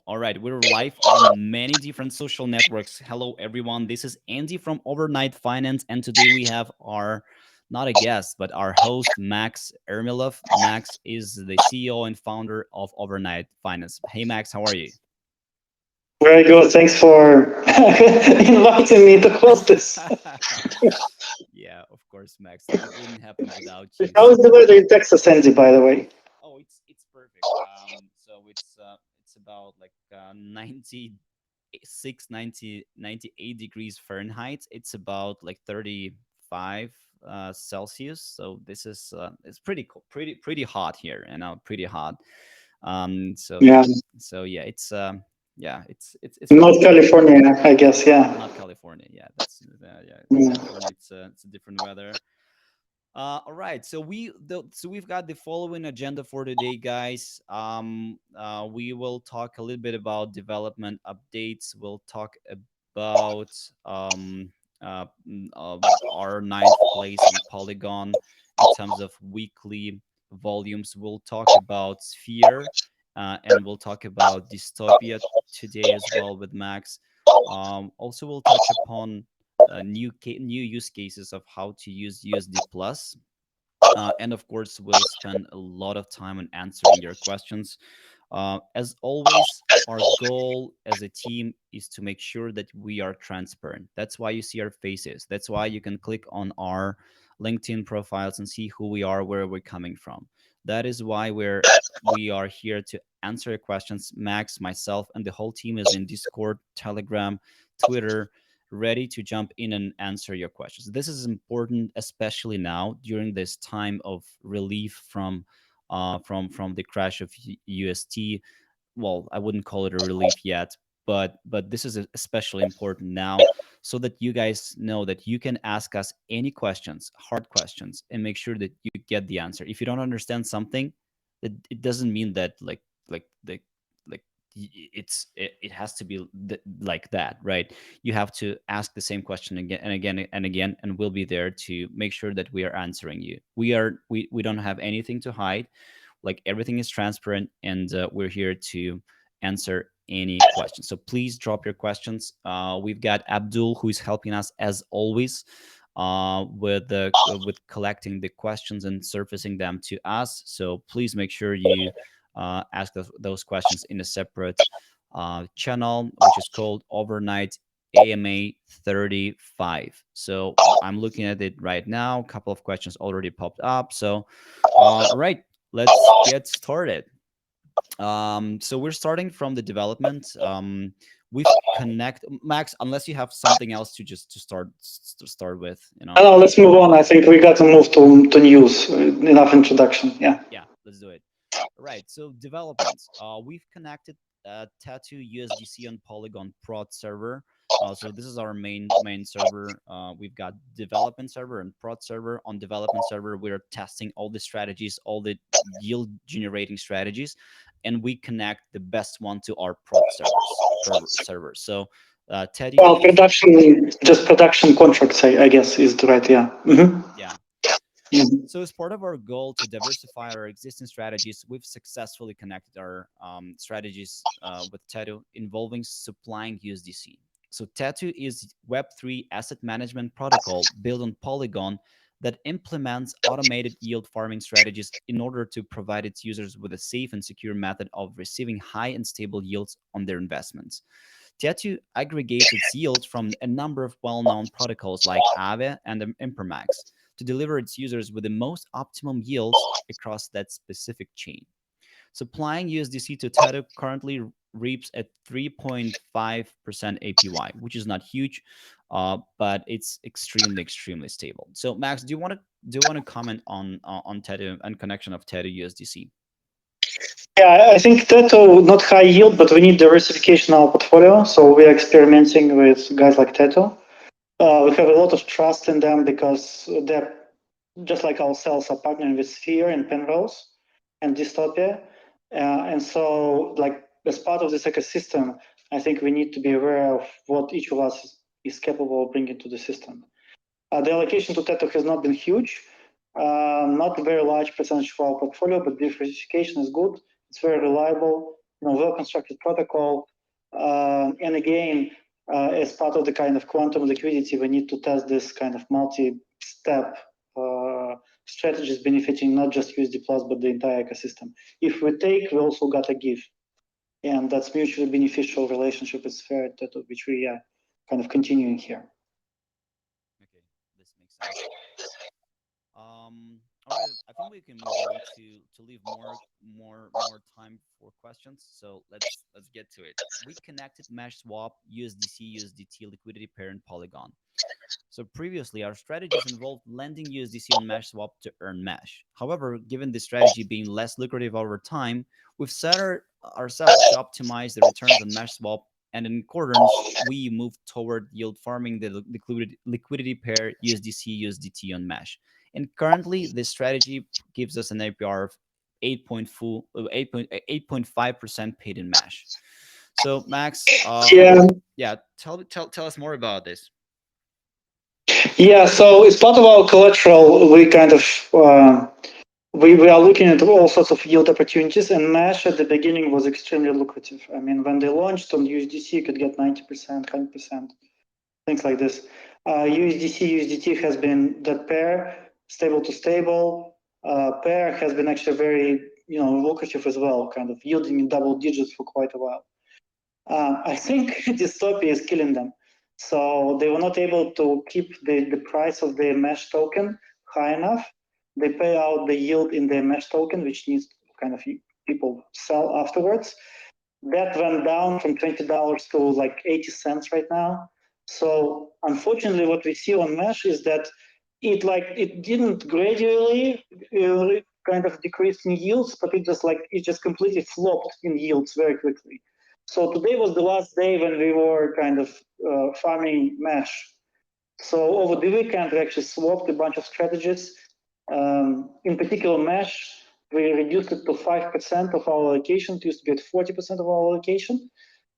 All right, we're live on many different social networks. Hello, everyone. This is Andy from Overnight Finance, and today we have our not a guest, but our host, Max Ermilov. Max is the CEO and founder of Overnight Finance. Hey, Max, how are you? Very good. Thanks for inviting me to host this. Yeah, of course, Max. It wouldn't happen without you. How is the So, weather in Texas, Andy, by the way? oh, it's perfect. So it's about like 96, 98 degrees Fahrenheit. It's about like 35 Celsius. So this is it's pretty cool, pretty hot here, pretty hot. Um, so Yeah, so yeah, yeah, it's North pretty cool. California, I guess. Yeah. Not California, yeah, that's yeah, Mm. California. It's a different weather. All right, so we've got the following agenda for today, guys. We will talk a little bit about development updates. We'll talk about um, our ninth place on Polygon in terms of weekly volumes. We'll talk about Sphere, and we'll talk about Dystopia today as well with Max. Also, we'll touch upon new use cases of how to use USD Plus, and of course, we'll spend a lot of time on answering your questions. As always, our goal as a team is to make sure that we are transparent. That's why you see our faces. That's why you can click on our LinkedIn profiles and see who we are, where we're coming from. That is why we are here to answer your questions. Max, myself, and the whole team is in Discord, Telegram, Twitter, ready to jump in and answer your questions. This is important, especially now during this time of relief from the crash of UST. Well, I wouldn't call it a relief yet, but this is especially important now, so that you guys know that you can ask us any questions, hard questions, and make sure that you get the answer. If you don't understand something, it doesn't mean that like it has to be like that, right? You have to ask the same question again and again and again, and we'll be there to make sure that we are answering you. We don't have anything to hide. Like, everything is transparent, and we're here to answer any questions. So please drop your questions. We've got Abdul, who is helping us as always, with collecting the questions and surfacing them to us. So please make sure you ask those questions in a separate channel, which is called Overnight AMA 35. So I'm looking at it right now. A couple of questions already popped up. So, right, let's get started. So we're starting from the development. We've connect Max, unless you have something else to start with, Now let's move on. I think we got to move to news. Enough introduction. Yeah. Yeah, let's do it. Right. So developments. We've connected Tattoo USDC on Polygon prod server. So this is our main server. We've got development server and prod server. On development server, we're testing all the strategies, all the yield generating strategies, and we connect the best one to our prod servers. So Teddy Well, is production contracts, I guess, is the right. Yeah. yeah. Mhm. So, as part of our goal to diversify our existing strategies, we've successfully connected our strategies with Tetu, involving supplying USDC. So, Tetu is Web3 asset management protocol built on Polygon that implements automated yield farming strategies in order to provide its users with a safe and secure method of receiving high and stable yields on their investments. Tetu aggregates its yields from a number of well-known protocols like Aave and Impermax to deliver its users with the most optimum yields across that specific chain. Supplying USDC to Tetu currently reaps at 3.5% APY, which is not huge, but it's extremely stable. So, Max, do you want to comment on Tetu and connection of Tetu USDC? Yeah, I think that not high yield, but we need diversification in our portfolio. So we are experimenting with guys like Teto. We have a lot of trust in them because they're just like ourselves are partnering with Sphere and Penrose and Dystopia. And so, like, as part of this ecosystem, I think we need to be aware of what each of us is capable of bringing to the system. The allocation to Teto has not been huge, not a very large percentage of our portfolio, but diversification is good. It's very reliable. well-constructed protocol. And again, as part of the kind of quantum liquidity, we need to test this kind of multi-step strategies benefiting not just USD Plus, but the entire ecosystem. If we take, we also got to give. And that's mutually beneficial relationship is fair, which we are kind of continuing here. Okay, this makes sense. All right, I think we can move on to leave more time for questions. So let's get to it. We connected mesh swap, USDC, USDT liquidity pair, and Polygon. So previously, our strategies involved lending USDC on mesh swap to earn mesh. However, given the strategy being less lucrative over time, we've set ourselves to optimize the returns on mesh swap, and in accordance, we moved toward yield farming the liquidity pair USDC USDT on mesh. And currently, this strategy gives us an APR of 8.5% paid in mesh. So Max, Yeah, yeah, tell us more about this. yeah. So as part of our collateral, we kind of we are looking at all sorts of yield opportunities, and Mesh at the beginning was extremely lucrative. I mean, when they launched on USDC, you could get 90%, 100%, things like this. USDC, USDT has been that pair, stable to stable. Pair has been actually very, lucrative as well, kind of yielding in double digits for quite a while. I think dystopia is killing them. So they were not able to keep the price of the mesh token high enough. They pay out the yield in the mesh token, which needs kind of people sell afterwards. That went down from $20 to like 80 cents right now. So unfortunately, what we see on mesh is that it didn't gradually kind of decrease in yields, but it just completely flopped in yields very quickly. So today was the last day when we were kind of farming mesh. So over the weekend, we actually swapped a bunch of strategies. In particular, mesh, we reduced it to 5% of our allocation. It used to be at 40% of our allocation.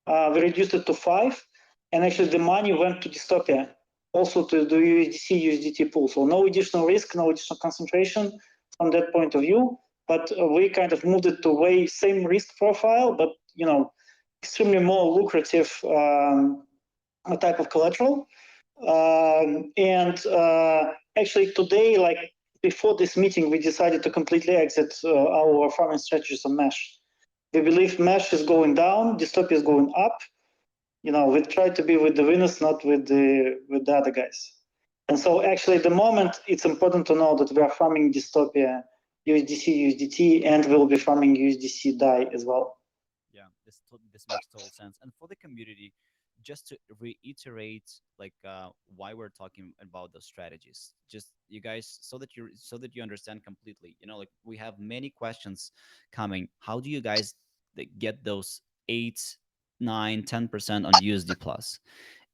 We reduced it to 5, and actually the money went to Dystopia, also to the USDC, USDT pool. So no additional risk, no additional concentration from that point of view. But we kind of moved it to way same risk profile, but extremely more lucrative type of collateral. And actually today, like before this meeting, we decided to completely exit our farming strategies on mesh. We believe mesh is going down, dystopia is going up. We try to be with the winners, not with the other guys. And so actually at the moment, it's important to know that we are farming dystopia, USDC, USDT, and we'll be farming USDC DAI as well. Yeah, this makes total sense. And for the community, just to reiterate, like why we're talking about those strategies, just you guys, so that you understand completely. Like we have many questions coming. How do you guys get those 8, 9, 10% on USD plus?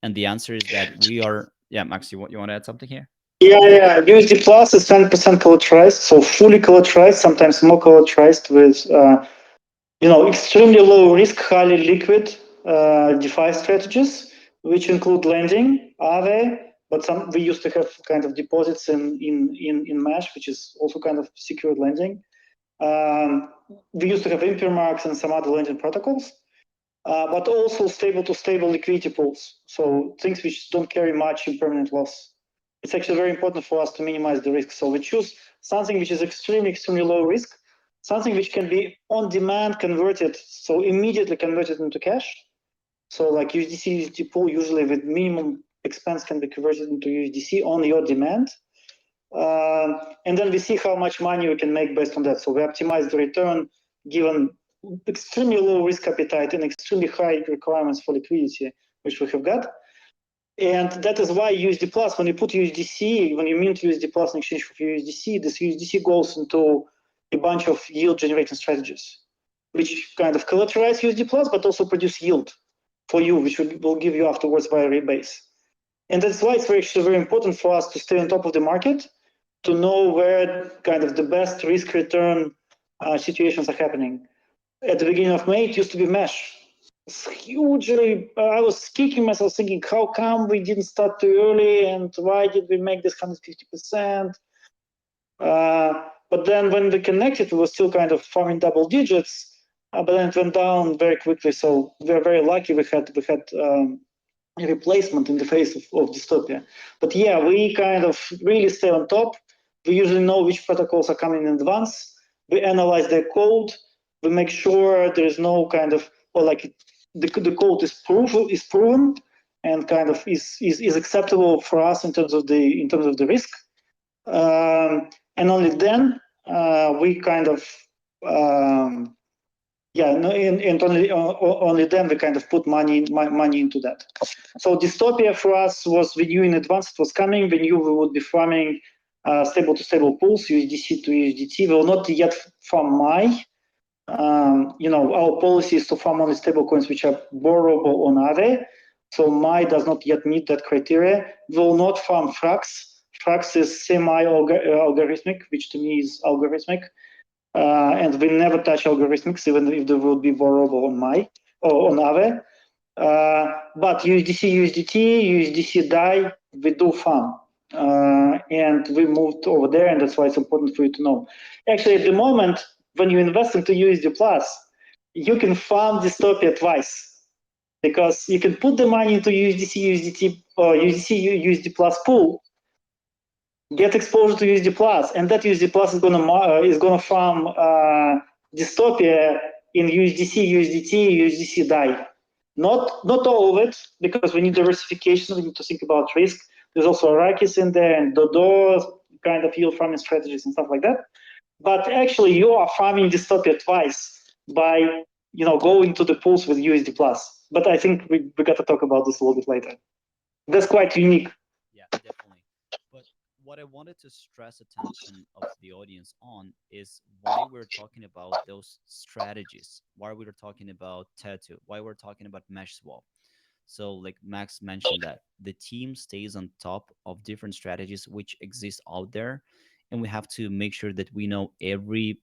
And the answer is that we are. Yeah, Max, you want to add something here? Yeah. USD Plus is 10% collateralized, so fully collateralized, sometimes more collateralized with extremely low risk, highly liquid DeFi strategies, which include lending, Aave, but we used to have kind of deposits in Mesh, which is also kind of secured lending. We used to have Impermarks and some other lending protocols, but also stable to stable liquidity pools. So things which don't carry much impermanent loss. It's actually very important for us to minimize the risk. So we choose something which is extremely, extremely low risk, something which can be on demand converted, so immediately converted into cash. So like USDC, USDT pool, usually with minimum expense can be converted into USDC on your demand. And then we see how much money we can make based on that. So we optimize the return given extremely low risk appetite and extremely high requirements for liquidity, which we have got. And that is why USD Plus, when you put USDC, when you mint USD Plus in exchange for USDC, this USDC goes into a bunch of yield generating strategies, which kind of collateralize USD Plus, but also produce yield for you, which will give you afterwards via rebase. And that's why it's actually very important for us to stay on top of the market, to know where kind of the best risk return situations are happening. At the beginning of May, it used to be mesh. It's hugely, I was kicking myself thinking, how come we didn't start too early and why did we make this 150%? But then when we connected, we were still kind of farming double digits. but then it went down very quickly. So we're very lucky we had a replacement in the face of dystopia. But yeah, we kind of really stay on top. We usually know which protocols are coming in advance. We analyze their code. We make sure there is no kind of, or like the code is proven and kind of is acceptable for us in terms of the risk. And only then we kind of um, yeah, no, and only then we kind of put money into that. So dystopia for us was, we knew in advance it was coming. We knew we would be farming stable to stable pools, USDC to USDT. We will not yet farm my. Our policy is to farm only stable coins which are borrowable on Aave. So my does not yet meet that criteria. We will not farm Frax. Frax is semi-algorithmic, which to me is algorithmic. And we never touch algorithmics, even if they will be borrowable on my or on Aave. But USDC, USDC DAI, we do farm. And we moved over there, and that's why it's important for you to know. Actually, at the moment, when you invest into USD Plus, you can farm dystopia twice because you can put the money into USDC, USDT, or USDC, USD Plus pool, get exposure to USD Plus, and that USD Plus is gonna farm dystopia in USDC, USDT, USDC DAI. Not all of it, because we need diversification. We need to think about risk. There's also Arrakis in there and Dodo kind of yield farming strategies and stuff like that. But actually, you are farming dystopia twice by going to the pools with USD Plus. But I think we got to talk about this a little bit later. That's quite unique. Yeah, definitely. But what I wanted to stress attention of the audience on is why we're talking about those strategies, why we're talking about tattoo, why we're talking about mesh swap. So, like Max mentioned, that the team stays on top of different strategies which exist out there, and we have to make sure that we know every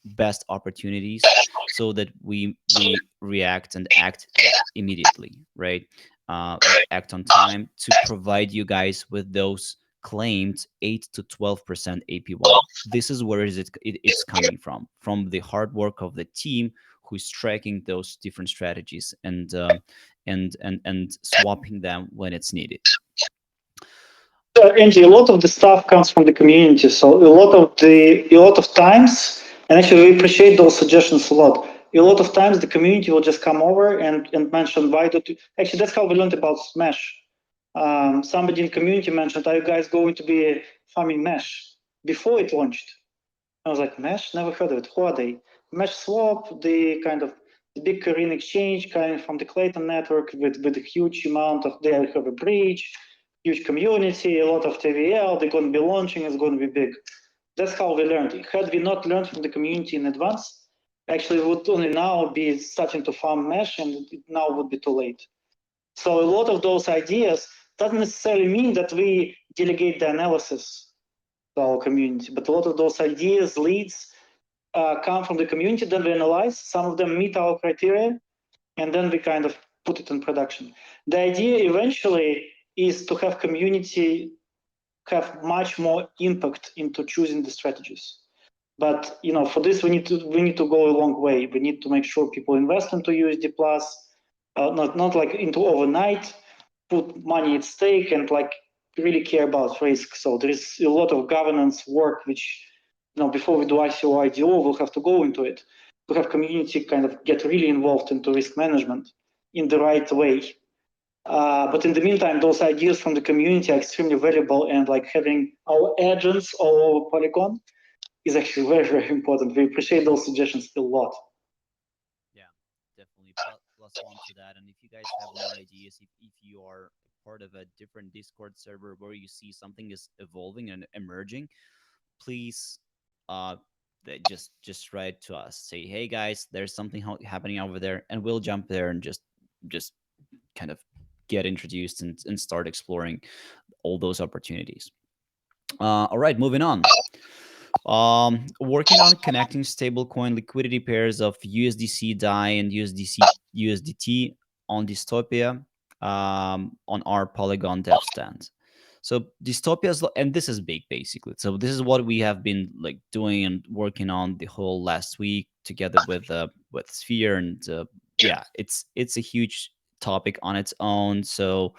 best opportunities so that we react and act immediately, right? Act on time to provide you guys with those claimed 8 to 12% APY. This is where it's coming from the hard work of the team who's tracking those different strategies and swapping them when it's needed. Angie, a lot of the stuff comes from the community. So a lot of times, and actually we appreciate those suggestions a lot. A lot of times the community will just come over and mention why don't you, actually that's how we learned about Smash. Somebody in the community mentioned, are you guys going to be farming Mesh before it launched? I was like, Mesh? Never heard of it. Who are they? Mesh Swap, the kind of the big Korean exchange coming from the Clayton network with a huge amount of, they have a bridge, huge community, a lot of TVL, they're going to be launching, it's going to be big. That's how we learned. Had we not learned from the community in advance, actually we would only now be starting to farm Mesh, and it now would be too late. So a lot of those ideas doesn't necessarily mean that we delegate the analysis to our community, but a lot of those ideas, leads, come from the community. Then we analyze. Some of them meet our criteria, and then we kind of put it in production. The idea eventually is to have community have much more impact into choosing the strategies. But for this we need to go a long way. We need to make sure people invest into USD Plus, not like into overnight, put money at stake, and like really care about risk. So there is a lot of governance work which before we do ICO IDO, we'll have to go into it to have community kind of get really involved into risk management in the right way. But in the meantime, those ideas from the community are extremely valuable, and like having our agents all over Polygon is actually very, very important. We appreciate those suggestions a lot. Yeah, definitely. Plus one to that. And if you guys have more ideas, if you are part of a different Discord server where you see something is evolving and emerging, please uh just write to us. Say, hey guys, there's something happening over there, and we'll jump there and just kind of get introduced and start exploring all those opportunities. All right, moving on. Working on connecting stablecoin liquidity pairs of USDC DAI and USDT on Dystopia on our Polygon dev stand. So dystopias, and this is big basically. So this is what we have been like doing and working on the whole last week together with Sphere, and yeah, it's a huge topic on its own. So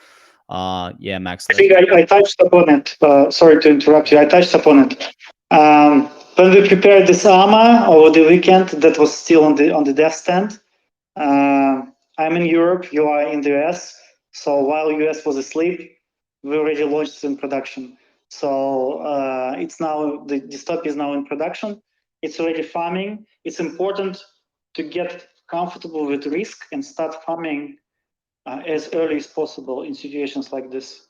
yeah, Max, I let's think I touched upon it. Sorry to interrupt you. yeah, I touched upon it. When we prepared this armor over the weekend, that was still on the dev stand. Uh, I'm in Europe. You are in the US. So while US was asleep, we already launched in production. So it's now the dystopia is now in production. It's already farming. It's important to get comfortable with risk and start farming as early as possible in situations like this.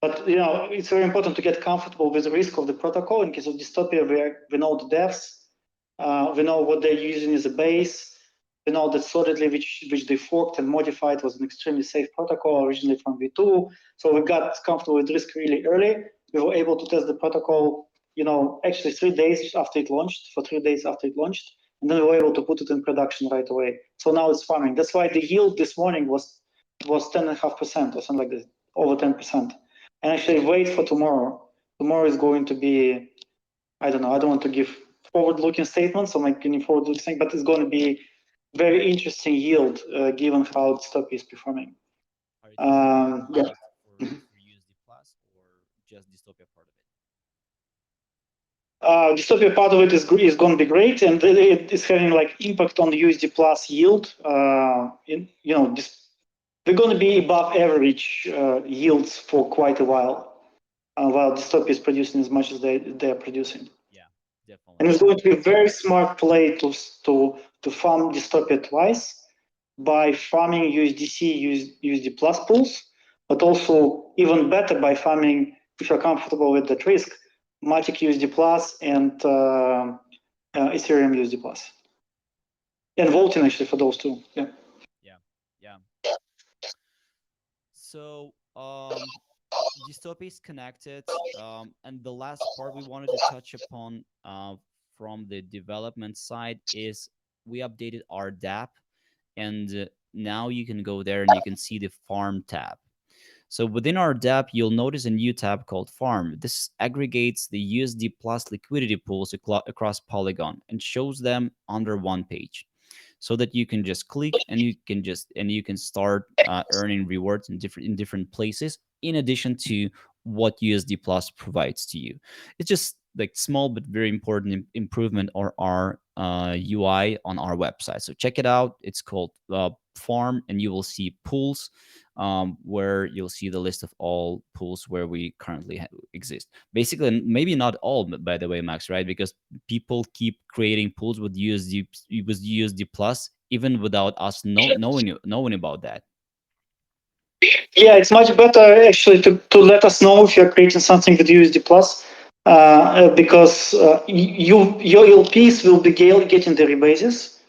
But it's very important to get comfortable with the risk of the protocol. In case of dystopia, we know the devs, we know what they're using as a base. We know that solidly, which they forked and modified, was an extremely safe protocol originally from V2. So we got comfortable with risk really early. We were able to test the protocol, actually 3 days after it launched, for 3 days after it launched, and then we were able to put it in production right away. So now it's farming. That's why the yield this morning was 10.5% or something like this, over 10%. And actually wait for tomorrow. Tomorrow is going to be, I don't know, I don't want to give forward-looking statements or make any forward-looking thing, but it's going to be very interesting yield given how Dystopia is performing. are you talking about Yeah. yield for USD Plus or just dystopia part of it? Dystopia part of it is going to be great, and it is having like impact on the USD Plus yield. They're going to be above average yields for quite a while Dystopia is producing as much as they are producing. Yeah, definitely. And it's going to be a very smart play to farm Dystopia twice by farming USDC, USD plus pools, but also even better by farming, if you're comfortable with that risk, Matic USD plus and Ethereum USD plus. And voting actually for those two. Yeah. Yeah, yeah. So dystopia is connected, and the last part we wanted to touch upon from the development side is we updated our DApp, and now you can go there and you can see the farm tab. So within our DApp, you'll notice a new tab called Farm. This aggregates the USD Plus liquidity pools across Polygon and shows them under one page, so that you can just click and you can start earning rewards in different places, in addition to what USD Plus provides to you. It's just like small but very important improvement on our UI on our website. So check it out. It's called Farm, and you will see pools, where you'll see the list of all pools where we currently exist. Basically, maybe not all, by the way, Max, right? Because people keep creating pools with USD Plus, even without us knowing about that. Yeah, it's much better actually to let us know if you're creating something with USD Plus, because your LPs will be getting the rebases,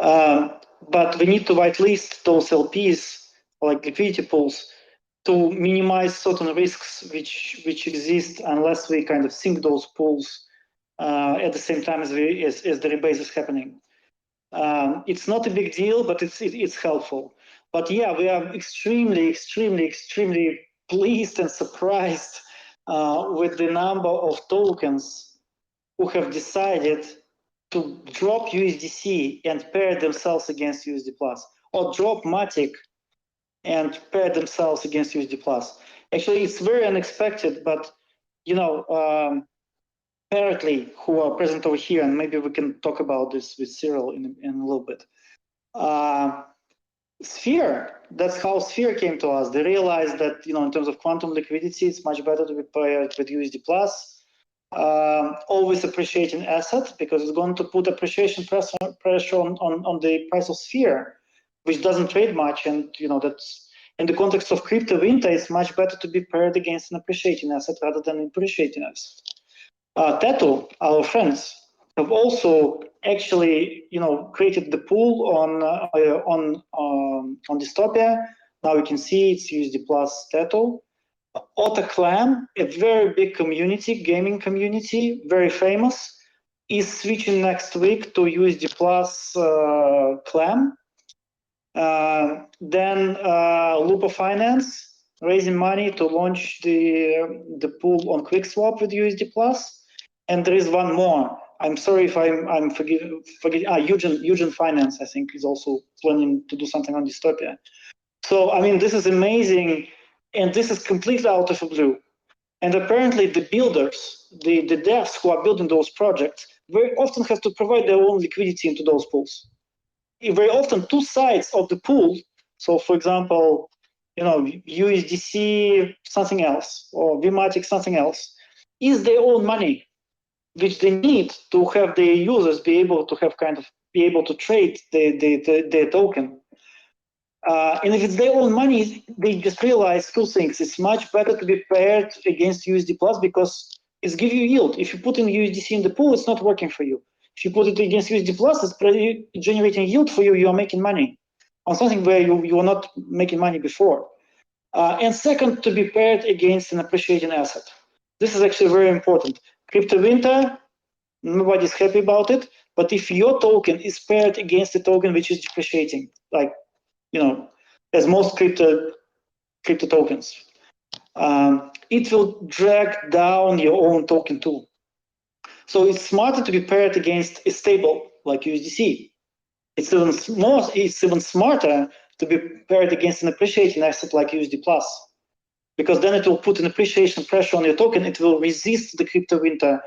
um, but we need to whitelist those LPs like liquidity pools to minimize certain risks which exist unless we kind of sync those pools at the same time as the rebase is happening. It's not a big deal, but it's helpful. But yeah, we are extremely pleased and surprised with the number of tokens who have decided to drop USDC and pair themselves against USD Plus, or drop Matic and pair themselves against USD Plus. Actually, it's very unexpected, but you know, apparently, who are present over here, and maybe we can talk about this with Cyril in a little bit. Uh, Sphere, that's how Sphere came to us. They realized that, in terms of quantum liquidity, it's much better to be paired with USD Plus. Always appreciating asset, because it's going to put appreciation pressure on the price of Sphere, which doesn't trade much. And, that's in the context of crypto winter, it's much better to be paired against an appreciating asset rather than appreciating asset. Tato, our friends, have also actually, created the pool on Dystopia. Now you can see it's USD Plus Tato. Ota Clan, a very big community, gaming community, very famous, is switching next week to USD Plus Clan. Then Lupa Finance raising money to launch the pool on QuickSwap with USD Plus. And there is one more. I'm sorry if I'm forget. Eugen Finance, I think, is also planning to do something on Dystopia. So I mean, this is amazing, and this is completely out of the blue. And apparently, the builders, the devs who are building those projects, very often have to provide their own liquidity into those pools. Very often, two sides of the pool. So, for example, USDC something else or Vmatic something else is their own money, which they need to have their users be able to have be able to trade their token. And if it's their own money, they just realize two things. It's much better to be paired against USD Plus because it's give you yield. If you put in USDC in the pool, it's not working for you. If you put it against USD Plus, it's generating yield for you. You are making money on something where you were not making money before. And second, to be paired against an appreciating asset. This is actually very important. Crypto winter, nobody's happy about it. But if your token is paired against a token which is depreciating, like as most crypto tokens, it will drag down your own token too. So it's smarter to be paired against a stable like USDC. It's even smarter to be paired against an appreciating asset like USD Plus, because then it will put an appreciation pressure on your token. It will resist the crypto winter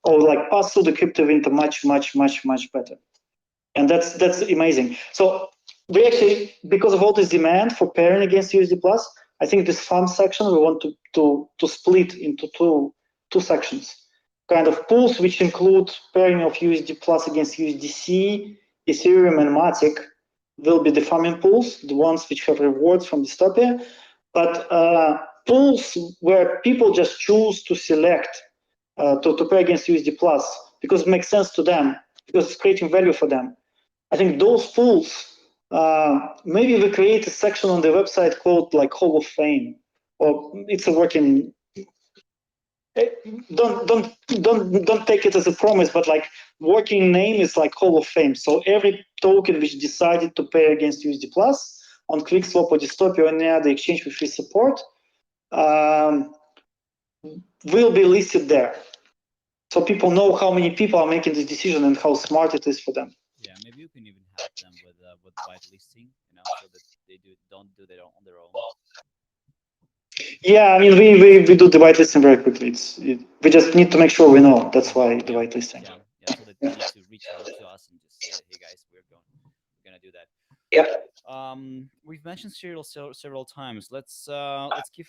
or like pass through the crypto winter much better. And that's amazing. So we actually, because of all this demand for pairing against USD Plus, I think this fund section we want to split into two sections. Kind of pools which include pairing of USD Plus against USDC, Ethereum, and Matic will be the farming pools, the ones which have rewards from Dystopia. But pools where people just choose to select to pair against USD Plus because it makes sense to them, because it's creating value for them. I think those pools, maybe we create a section on the website called like Hall of Fame, or it's a working. Don't take it as a promise, but like working name is like Hall of Fame. So every token which decided to pay against USD Plus on QuickSwap or Dystopia or any other exchange which we support um, will be listed there. So people know how many people are making this decision and how smart it is for them. Yeah, maybe you can even help them with whitelisting, so that they don't do that on their own. Yeah, I mean, we do the whitelisting very quickly. We just need to make sure we know. That's why the Yeah, whitelisting. yeah. So that they need to reach out to us and just say that, hey guys, we're gonna do that. Yeah. We've mentioned Cyril several times. Let's give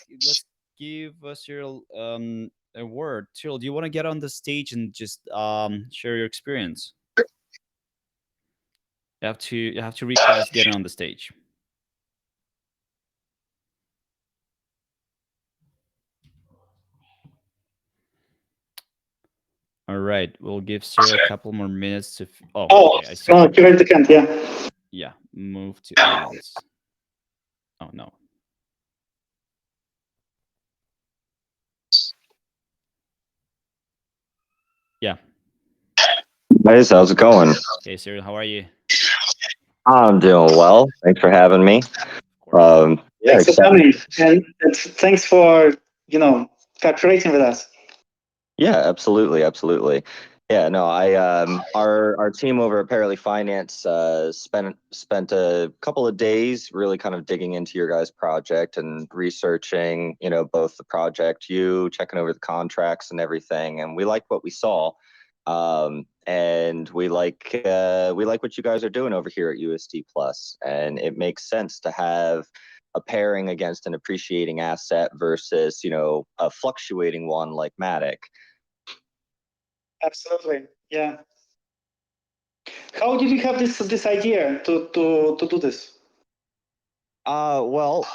Cyril a word. Cyril, do you want to get on the stage and just share your experience? You have to request getting on the stage. All right, we'll give Cyril a couple more minutes to. Oh, Oh, okay, I see no, you. you raised the hand. Yeah. Yeah, move to audience. Oh no. Yeah. Guys, how's it going? Hey, Cyril, how are you? I'm doing well. Thanks for having me. Of course. Yeah, Thanks for excited. coming, and thanks for cooperating with us. Yeah, absolutely, absolutely. Yeah, no, I our team over at Parallel Finance spent a couple of days really kind of digging into your guys' project and researching, both the project, checking over the contracts and everything, and we liked what we saw. And we like what you guys are doing over here at USD Plus, and it makes sense to have a pairing against an appreciating asset versus a fluctuating one like Matic. Absolutely. Yeah. How did you have this idea to do this? Well,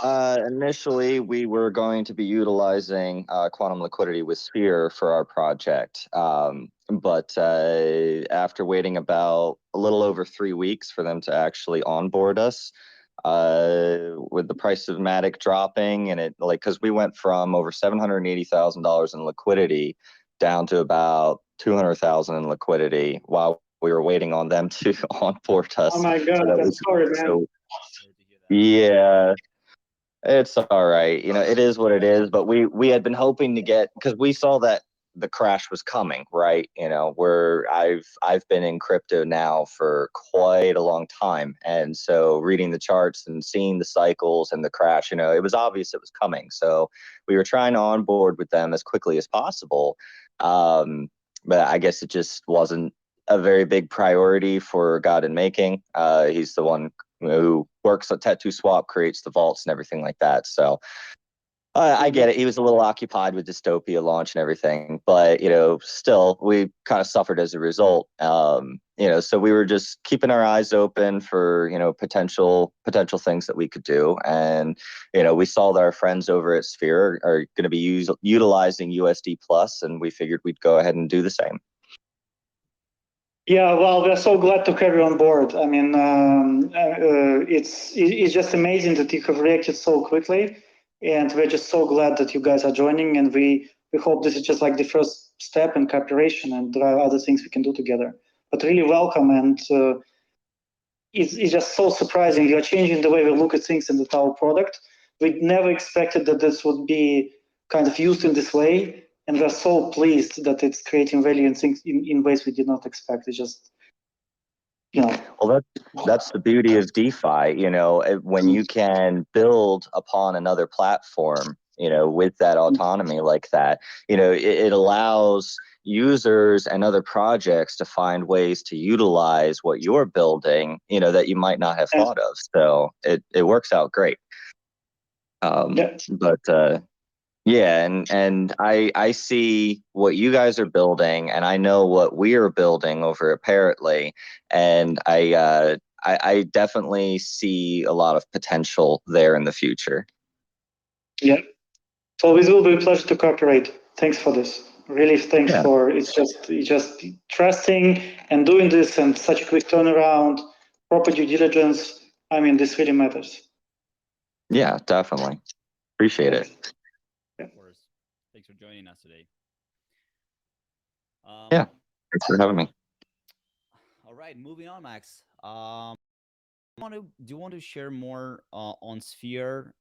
initially we were going to be utilizing quantum liquidity with Sphere for our project. But after waiting about a little over 3 weeks for them to actually onboard us, with the price of Matic dropping and it because we went from over $780,000 in liquidity down to about 200,000 in liquidity while we were waiting on them to onboard Oh us my God, so that we that's could. sorry, man. So Sorry to hear that. yeah, It's all right. It is what it is. But we had been hoping to get, because we saw that the crash was coming, right? Where I've been in crypto now for quite a long time, and so reading the charts and seeing the cycles and the crash, it was obvious it was coming. So we were trying to onboard with them as quickly as possible, but I guess it just wasn't a very big priority for God in making. He's the one who works at Tattoo Swap, creates the vaults and everything like that. So I get it. He was a little occupied with Dystopia launch and everything, but still, we kind of suffered as a result. So we were just keeping our eyes open for potential things that we could do, and we saw that our friends over at Sphere are going to be utilizing USD Plus, and we figured we'd go ahead and do the same. Yeah, well, we're so glad to have you on board. I mean, it's just amazing that you have reacted so quickly, and we're just so glad that you guys are joining. And we hope this is just like the first step in cooperation, and there are other things we can do together. But really welcome, and it's just so surprising. You're changing the way we look at things in the Tau product. We never expected that this would be kind of used in this way, and we're so pleased that it's creating value in things in ways we did not expect. It's just, Well, that's the beauty of DeFi. When you can build upon another platform, with that autonomy like that, it allows users and other projects to find ways to utilize what you're building, that you might not have thought of. So it works out great. But yeah, and I see what you guys are building, and I know what we are building over apparently, and I definitely see a lot of potential there in the future. Yeah. So it will be a pleasure to cooperate. Thanks for this. Really, thanks Yeah. for it's just trusting and doing this and such a quick turnaround, proper due diligence. I mean, this really matters. Yeah, definitely. Appreciate it. Of course. Thanks for joining us today. Yeah. Thanks for having me. All right, moving on, Max. Do you want to share more on Sphere?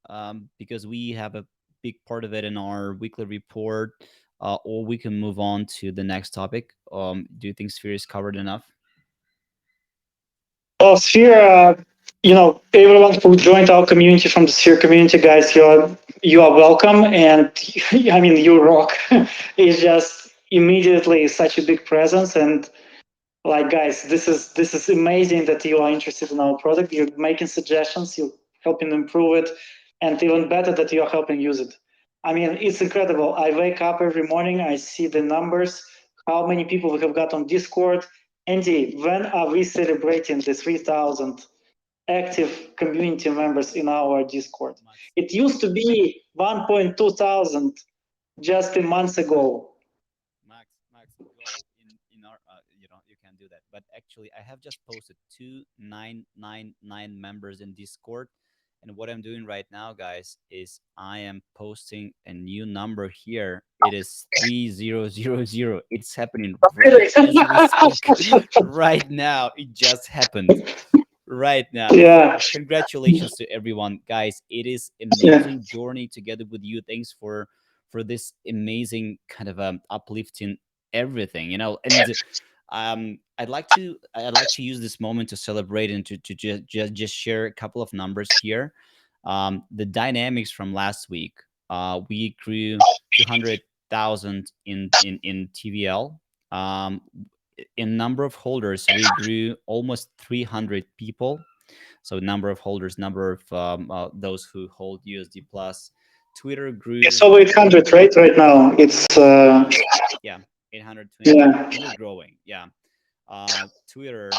Because we have a big part of it in our weekly report, or we can move on to the next topic. Do you think Sphere is covered enough? Well, Sphere, everyone who joined our community from the Sphere community, guys, you are welcome, and I mean, you rock. It's just immediately such a big presence, and like, guys, this is amazing that you are interested in our product. You're making suggestions, you're helping improve it, and even better that you are helping use it. I mean, it's incredible. I wake up every morning, I see the numbers, how many people we have got on Discord. Andy, when are we celebrating the 3,000 active community members in our Discord? Max, It used to be 1.2 thousand just a month ago. Max, go in our. You can do that. But actually, I have just posted 2,999 members in Discord, and what I'm doing right now, guys, is I am posting a new number here. It is 3,000. It's happening right as we speak. Right now, it just happened. Right now. Yeah, Congratulations to everyone, guys. It is yeah. amazing journey together with you. Thanks for this amazing kind of uplifting everything, and I'd like to use this moment to celebrate and to just share a couple of numbers here. The dynamics from last week, we grew 200,000 in TVL. um in number of holders, we grew almost 300 people. So number of holders, number of those who hold USD plus. Twitter It's grew over 800, right now. It's 820. Yeah, 820, yeah. and we're growing. Yeah. Twitter,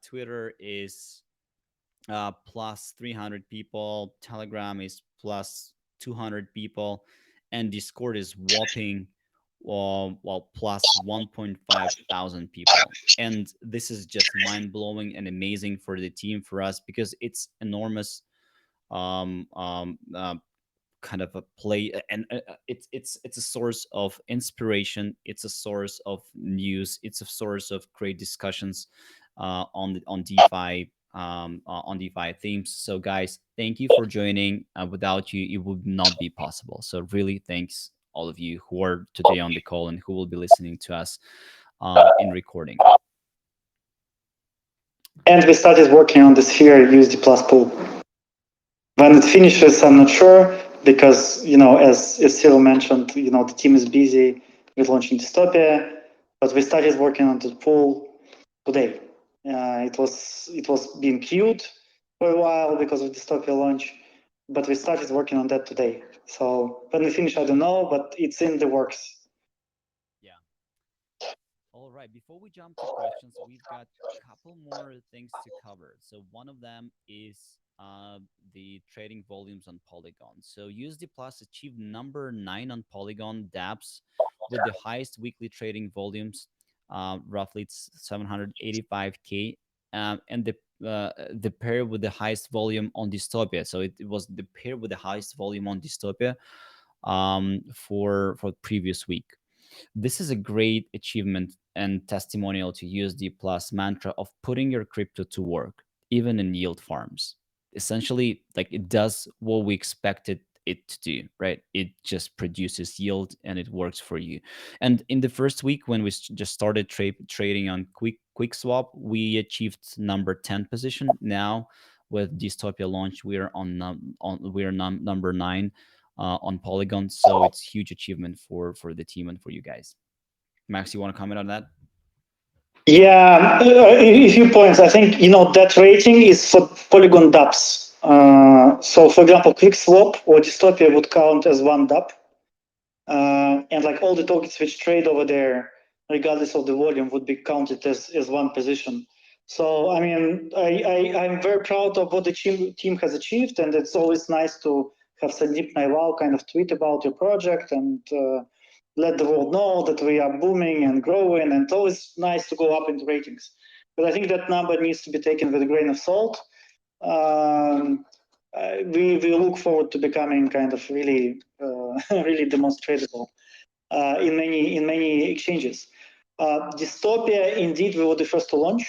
Twitter is plus 300 people. Telegram is plus 200 people, and Discord is whopping, plus 1.5 thousand people. And this is just mind blowing and amazing for the team, for us, because it's enormous. Um, um, uh, Kind of a play, and it's a source of inspiration, it's a source of news, it's a source of great discussions on DeFi. on DeFi themes. So, guys, thank you for joining. Without you, it would not be possible. So, really, thanks all of you who are today on the call and who will be listening to us in recording. And we started working on the Sphere USD Plus pool. When it finishes, I'm not sure because, as Cyril mentioned, the team is busy with launching Dystopia, but we started working on the pool today. It was being queued for a while because of Dystopia launch, but we started working on that today. So when we finish, I don't know, but it's in the works. Yeah. All right. Before we jump to questions, we've got a couple more things to cover. So one of them is the trading volumes on Polygon. So USD Plus achieved number 9 on Polygon dApps with the highest weekly trading volumes. Roughly, it's 785K, and the pair with the highest volume on Dystopia. So it was the pair with the highest volume on Dystopia for previous week. This is a great achievement and testimonial to USD Plus mantra of putting your crypto to work, even in yield farms. Essentially, like it does what we expected it to do, right? It just produces yield and it works for you. And in the first week, when we just started trading on Quick Swap, we achieved number 10 position. Now, with Dystopia launch, we are number 9 on Polygon. So it's huge achievement for the team and for you guys. Max, you want to comment on that? Yeah, a few points. I think that rating is for Polygon dApps. So, for example, QuickSwap or Dystopia would count as one dApp, and like all the tokens which trade over there, regardless of the volume, would be counted as one position. So, I mean, I'm very proud of what the team has achieved, and it's always nice to have Sandeep Naiwal kind of tweet about your project and let the world know that we are booming and growing, and it's always nice to go up in the ratings. But I think that number needs to be taken with a grain of salt. We look forward to becoming kind of really really demonstratable in many exchanges. Dystopia, indeed, we were the first to launch,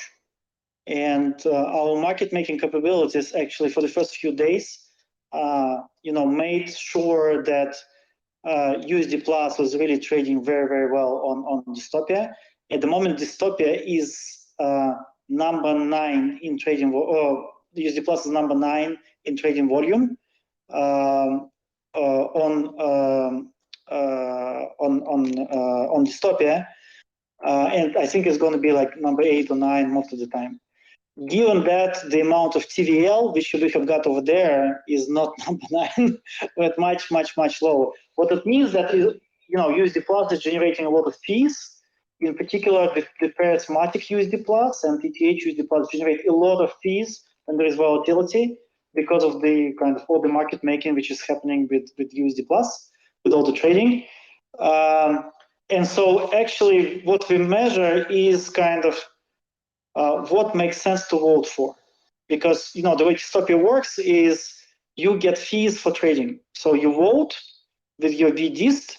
and our market making capabilities actually for the first few days, made sure that USD Plus was really trading very, very well on Dystopia. At the moment, Dystopia is number 9 in trading. USD Plus is number 9 in trading volume on Dystopia, and I think it's going to be like number 8 or 9 most of the time. Given that the amount of TVL which we have got over there is not number 9, but much lower. What it means that USD Plus is generating a lot of fees. In particular, the charismatic USD Plus and ETH USD Plus generate a lot of fees when there is volatility because of the kind of all the market making which is happening with USD Plus, with all the trading. And so actually what we measure is kind of what makes sense to vote for, because the way Dystopia works is you get fees for trading. So you vote with your VDist,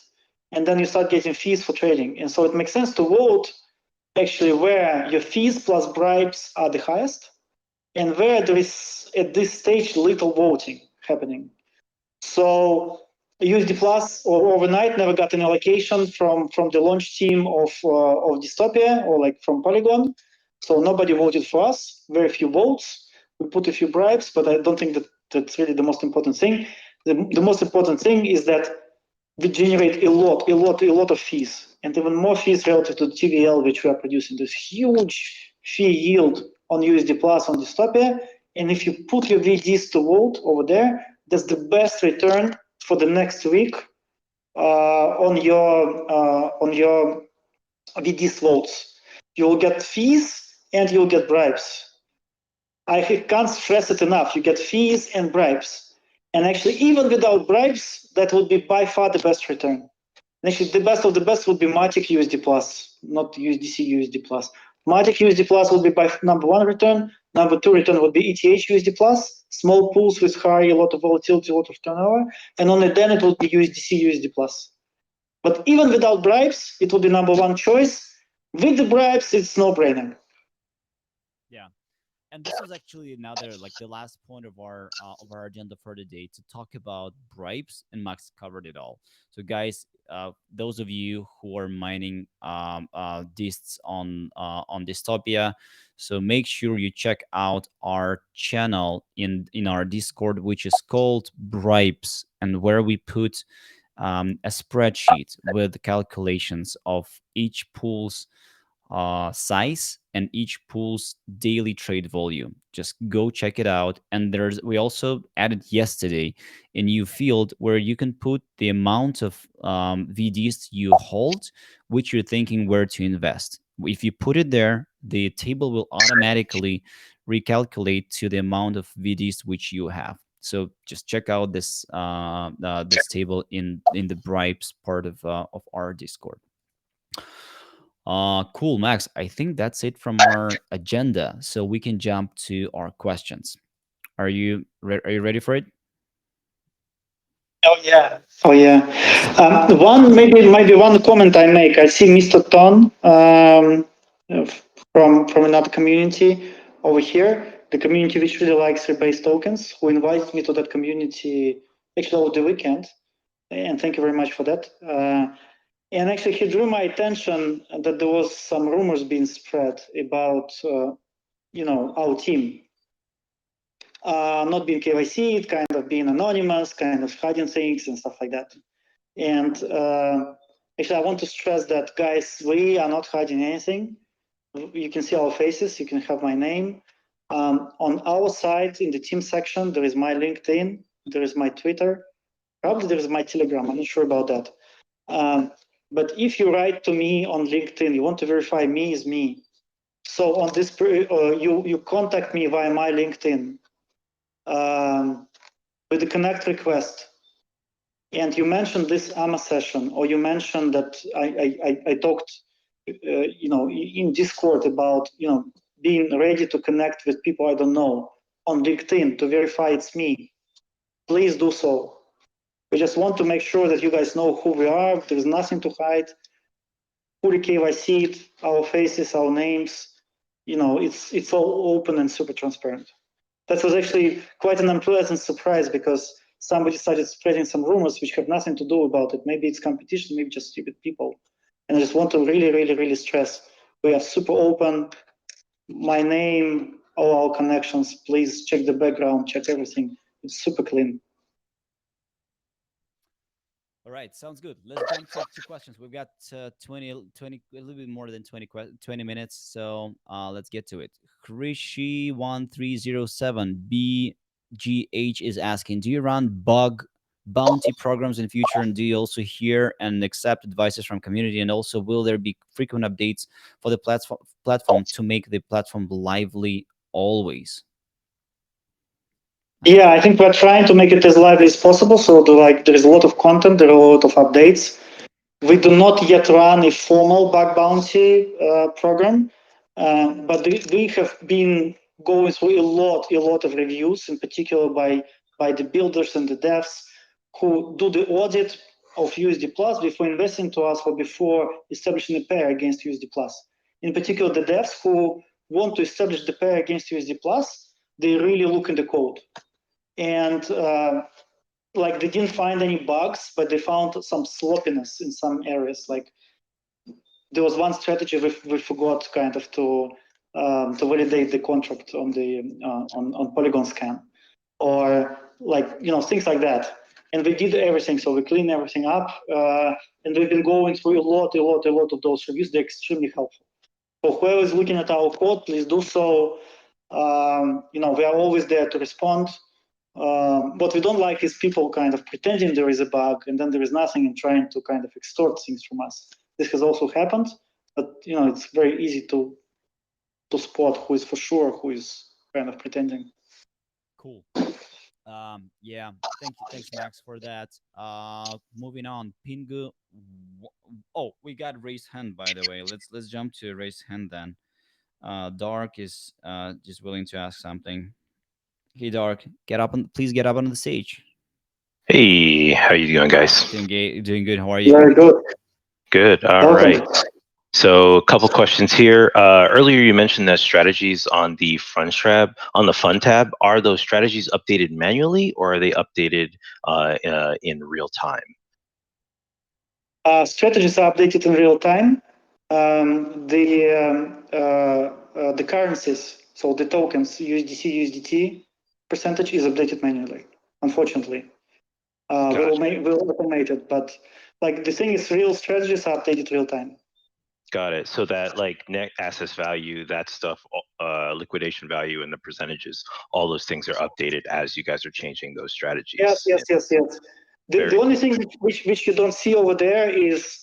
and then you start getting fees for trading. And so it makes sense to vote actually where your fees plus bribes are the highest, and where there is at this stage little voting happening. So USD Plus or overnight never got an allocation from the launch team of Dystopia or like from Polygon. So nobody voted for us. Very few votes. We put a few bribes, but I don't think that that's really the most important thing. The most important thing is that we generate a lot of fees, and even more fees relative to the TVL which we are producing. This huge fee yield on USD Plus on Dystopia, and if you put your VDs to vote over there, that's the best return for the next week on your VDs votes. You'll get fees and you'll get bribes. I can't stress it enough. You get fees and bribes. And actually, even without bribes, that would be by far the best return. And actually, the best of the best would be Matic USD Plus, not USDC USD Plus. Matic USD Plus would be by number 1 return. Number 2 return would be ETH USD Plus, small pools with high, a lot of volatility, a lot of turnover. And only then it would be USDC USD Plus. But even without bribes, it would be number 1 choice. With the bribes, it's no brainer. Yeah. and this was actually another, like, the last point of our agenda for the day, to talk about bribes, and Max covered it all. So guys, those of you who are mining discs on Dystopia, so make sure you check out our channel in our Discord, which is called Bribes, and where we put a spreadsheet with calculations of each pool's size and each pool's daily trade volume. Just go check it out. And we also added yesterday a new field where you can put the amount of VDs you hold, which you're thinking where to invest. If you put it there, the table will automatically recalculate to the amount of VDs which you have. So just check out this table in the bribes part of our Discord. Cool, Max. I think that's it from our agenda, so we can jump to our questions. Are you ready for it? Oh yeah. Oh yeah. Awesome. One maybe one comment I make. I see Mr. Ton from another community over here, the community which really likes rebase tokens, who invited me to that community actually over the weekend, and thank you very much for that. And actually, he drew my attention that there was some rumors being spread about our team not being KYC, kind of being anonymous, kind of hiding things and stuff like that. And actually, I want to stress that, guys, we are not hiding anything. You can see our faces. You can have my name. On our side, in the team section, there is my LinkedIn. There is my Twitter. Probably there is my Telegram. I'm not sure about that. But if you write to me on LinkedIn, you want to verify me is me. So on this, you contact me via my LinkedIn with the connect request, and you mentioned this AMA session, or you mentioned that I talked, in Discord about, being ready to connect with people I don't know on LinkedIn to verify it's me. Please do so. We just want to make sure that you guys know who we are. There's nothing to hide. Fully KYC, our faces, our names. It's all open and super transparent. That was actually quite an unpleasant surprise because somebody started spreading some rumors which have nothing to do about it. Maybe it's competition, maybe just stupid people. And I just want to really, really, really stress, we are super open. My name, all our connections, please check the background, check everything. It's super clean. All right, sounds good. Let's jump to questions. We've got 20, a little bit more than 20 minutes, so let's get to it. Krishi1307 BGH is asking, do you run bug bounty programs in future, and do you also hear and accept advices from community, and also will there be frequent updates for the platform to make the platform lively always? Yeah, I think we're trying to make it as lively as possible. So there is a lot of content, there are a lot of updates. We do not yet run a formal bug bounty program, but we have been going through a lot of reviews, in particular by the builders and the devs who do the audit of USD Plus before investing to us or before establishing a pair against USD Plus. In particular, the devs who want to establish the pair against USD Plus, they really look in the code. And they didn't find any bugs, but they found some sloppiness in some areas. Like there was one strategy we forgot kind of to validate the contract on the on Polygon scan, or things like that. And we did everything, so we cleaned everything up, and we've been going through a lot of those reviews. They're extremely helpful. So whoever is looking at our code, please do so. We are always there to respond. What we don't like is people kind of pretending there is a bug and then there is nothing and trying to kind of extort things from us. This has also happened, but it's very easy to spot who is for sure, who is kind of pretending. Cool. Yeah, thanks Max for that. Moving on, Pingu. Oh, we got raised hand, by the way. Let's jump to raised hand then. Dark is just willing to ask something. Hey Dark, please get up on the stage. Hey, how you doing, guys? Doing good. How are you? Very good. Good. All Welcome. right. So, a couple questions here. Earlier, you mentioned that strategies on the fund tab, are those strategies updated manually or are they updated in real time? Strategies are updated in real time. The currencies, so the tokens, USDT percentage is updated manually. Unfortunately, Gotcha. we'll automate it, but like the thing is, real strategies are updated real time. Got it. So that like net asset value, that stuff, liquidation value, and the percentages, all those things are updated as you guys are changing those strategies. Yes. The only thing which you don't see over there is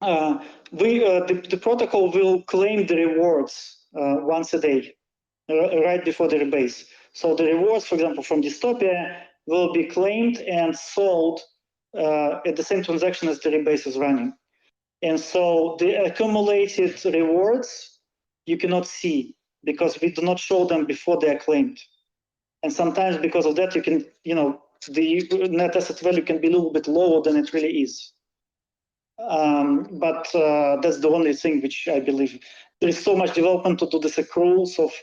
the protocol will claim the rewards once a day, right before the rebase. So the rewards, for example, from Dystopia will be claimed and sold at the same transaction as the rebase is running. And so the accumulated rewards you cannot see because we do not show them before they are claimed. And sometimes because of that, you can, the net asset value can be a little bit lower than it really is. But that's the only thing which I believe. There is so much development to do this accruals of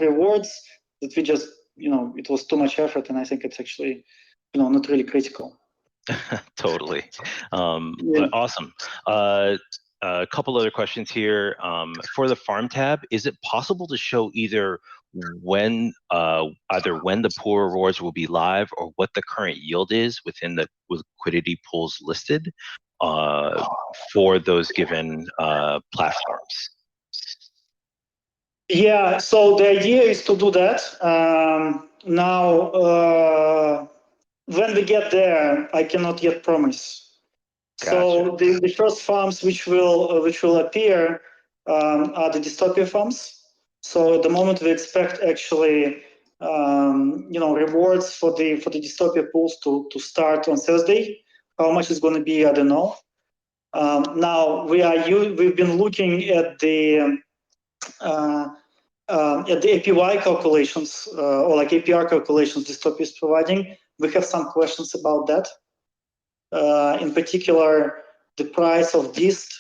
rewards that we just, it was too much effort, and I think it's actually, not really critical. Totally. But awesome. A couple other questions here. For the farm tab, is it possible to show either when the pool rewards will be live or what the current yield is within the liquidity pools listed for those given platforms? Yeah, so the idea is to do that. Now, when we get there, I cannot yet promise. Gotcha. So the first farms which will appear are the Dystopia farms. So at the moment we expect actually rewards for the Dystopia pools to start on Thursday. How much is going to be, I don't know. Now we've been looking at the APY calculations or like APR calculations Dystopia is providing. We have some questions about that. In particular, the price of DIST,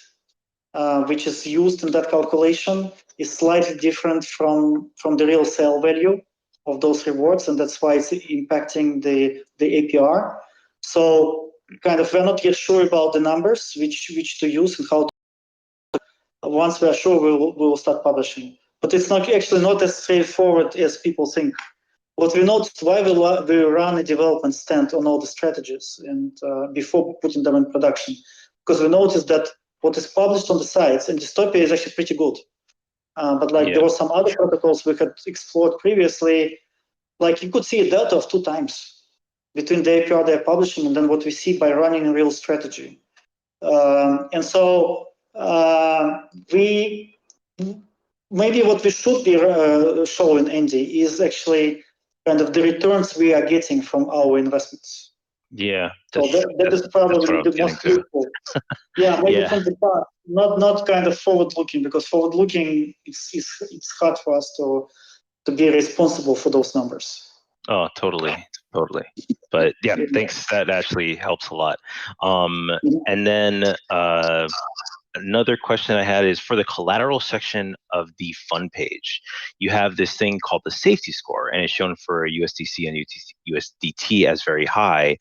which is used in that calculation, is slightly different from the real sale value of those rewards, and that's why it's impacting the APR. So kind of we're not yet sure about the numbers, which to use and how to. Once we are sure, we will start publishing. But it's not actually not as straightforward as people think. What we noticed, why we run a development stand on all the strategies and before putting them in production, because we noticed that what is published on the sites and Dystopia is actually pretty good. But there were some other protocols we had explored previously, like you could see a delta of 2 times between the APR they're publishing and then what we see by running a real strategy. And so maybe what we should be showing, Andy, is actually kind of the returns we are getting from our investments. Yeah, so that is probably the most useful. Yeah, maybe from the past, not kind of forward-looking, because forward-looking it's hard for us to be responsible for those numbers. Oh, totally. But yeah, thanks. That actually helps a lot. And then another question I had is for the collateral section of the fund page, you have this thing called the safety score, and it's shown for USDC and USDT as very high.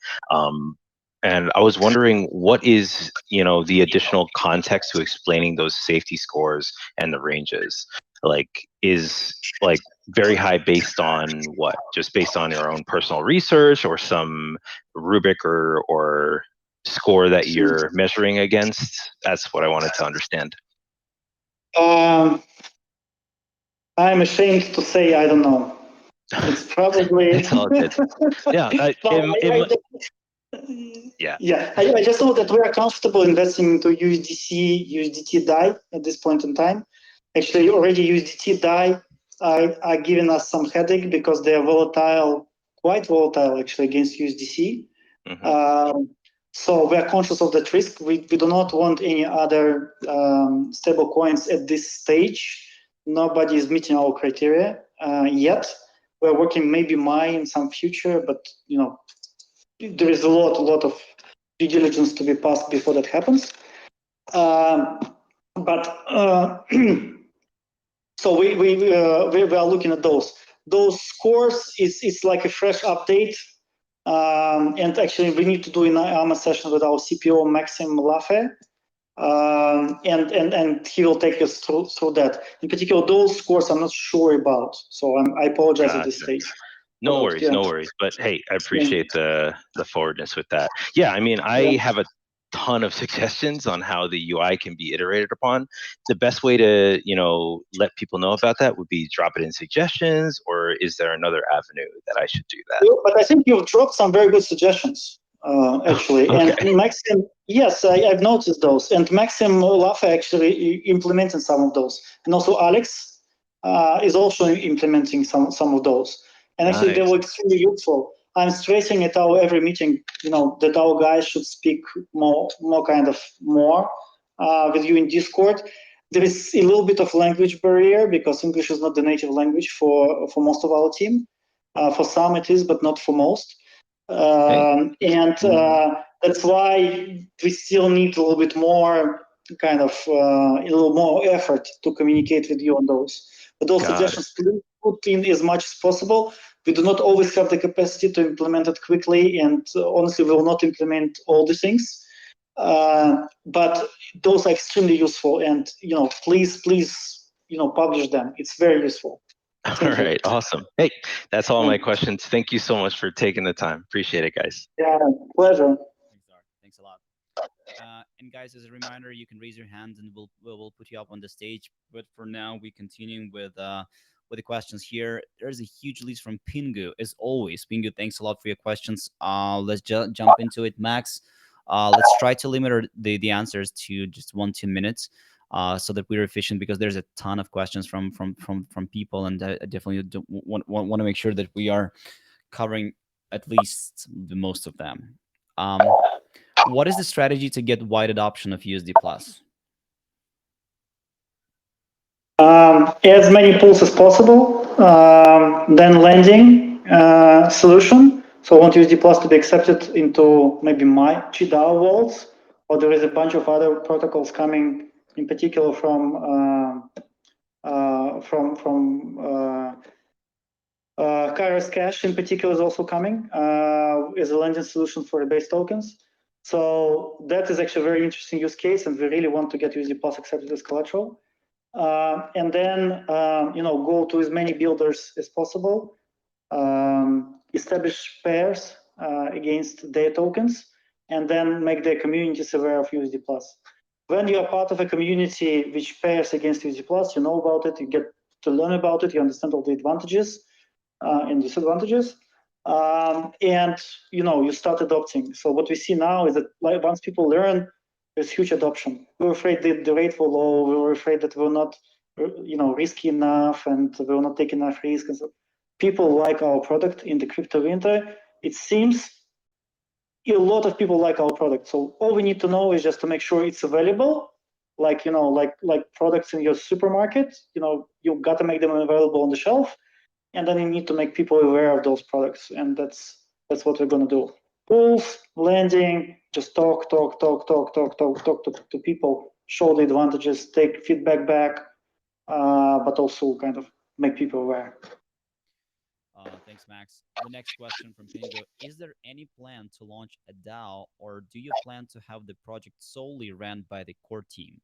And I was wondering, what is the additional context to explaining those safety scores and the ranges? Like, is like very high based on what? Just based on your own personal research, or some rubric or score that you're measuring against? That's what I wanted to understand. I'm ashamed to say I don't know. It's probably it's all good. Yeah. I just know that we are comfortable investing into USDT DAI at this point in time. Actually, already USDT DAI are giving us some headache because they are volatile, quite volatile actually against USDC. Mm-hmm. So we are conscious of that risk. We do not want any other stable coins at this stage. Nobody is meeting our criteria yet. We're working maybe in some future, but there is a lot of due diligence to be passed before that happens. But so we are looking at those scores. It's like a fresh update. And actually, we need to do an AMA session with our CPO Maxim Lafe, and he will take us through that. In particular, those scores I'm not sure about, so I apologize at this Gotcha. stage. No worries, Yeah. no worries. But hey, I appreciate the forwardness with that. Yeah, I mean, Yeah. I have a ton of suggestions on how the UI can be iterated upon. The best way to, let people know about that would be drop it in suggestions, or is there another avenue that I should do that? But I think you've dropped some very good suggestions, actually. Okay. And Maxim, yes, I've noticed those. And Maxim Lafa actually implementing some of those. And also Alex is also implementing some of those. And actually, they Nice. were extremely useful. I'm stressing at our every meeting, that our guys should speak more with you in Discord. There is a little bit of language barrier because English is not the native language for most of our team. For some it is, but not for most. Hey. And that's why we still need a little bit more a little more effort to communicate with you on those. But those Got it. suggestions, please put in as much as possible. We do not always have the capacity to implement it quickly, and honestly, we will not implement all the things. But those are extremely useful, and please, publish them. It's very useful. All Thank you. right, awesome. Hey, that's all my questions. Thank you so much for taking the time. Appreciate it, guys. Yeah, pleasure. Thanks, Dark. Thanks a lot. And guys, as a reminder, you can raise your hand and we'll put you up on the stage. But for now, we continue with the questions here. There's a huge list from Pingu, as always. Pingu, thanks a lot for your questions. Let's jump into it, Max. Let's try to limit the answers to just 1-2 minutes, so that we're efficient, because there's a ton of questions from people, and I definitely want to make sure that we are covering at least the most of them. What is the strategy to get wide adoption of USD Plus? As many pools as possible, then lending solution. So I want USD Plus to be accepted into maybe my GDAO vaults, or there is a bunch of other protocols coming, in particular from Kairos Cash in particular is also coming as a lending solution for rebase tokens. So that is actually a very interesting use case, and we really want to get USD Plus accepted as collateral. And then go to as many builders as possible, establish pairs against their tokens, and then make their communities aware of USD Plus. When you are part of a community which pairs against USD Plus, you know about it, you get to learn about it, you understand all the advantages and disadvantages, and you start adopting. So what we see now is that once people learn, there's huge adoption. We were afraid that the rate will low. We were afraid that we're not, risky enough, and we will not take enough risk. And so people like our product in the crypto winter. It seems a lot of people like our product. So all we need to know is just to make sure it's available. Like products in your supermarket. You got to make them available on the shelf, and then you need to make people aware of those products, and that's what we're going to do. Pools, lending, just talk to people, show the advantages, take feedback back, but also kind of make people aware. Thanks, Max. The next question from Pingo: is there any plan to launch a DAO, or do you plan to have the project solely ran by the core team?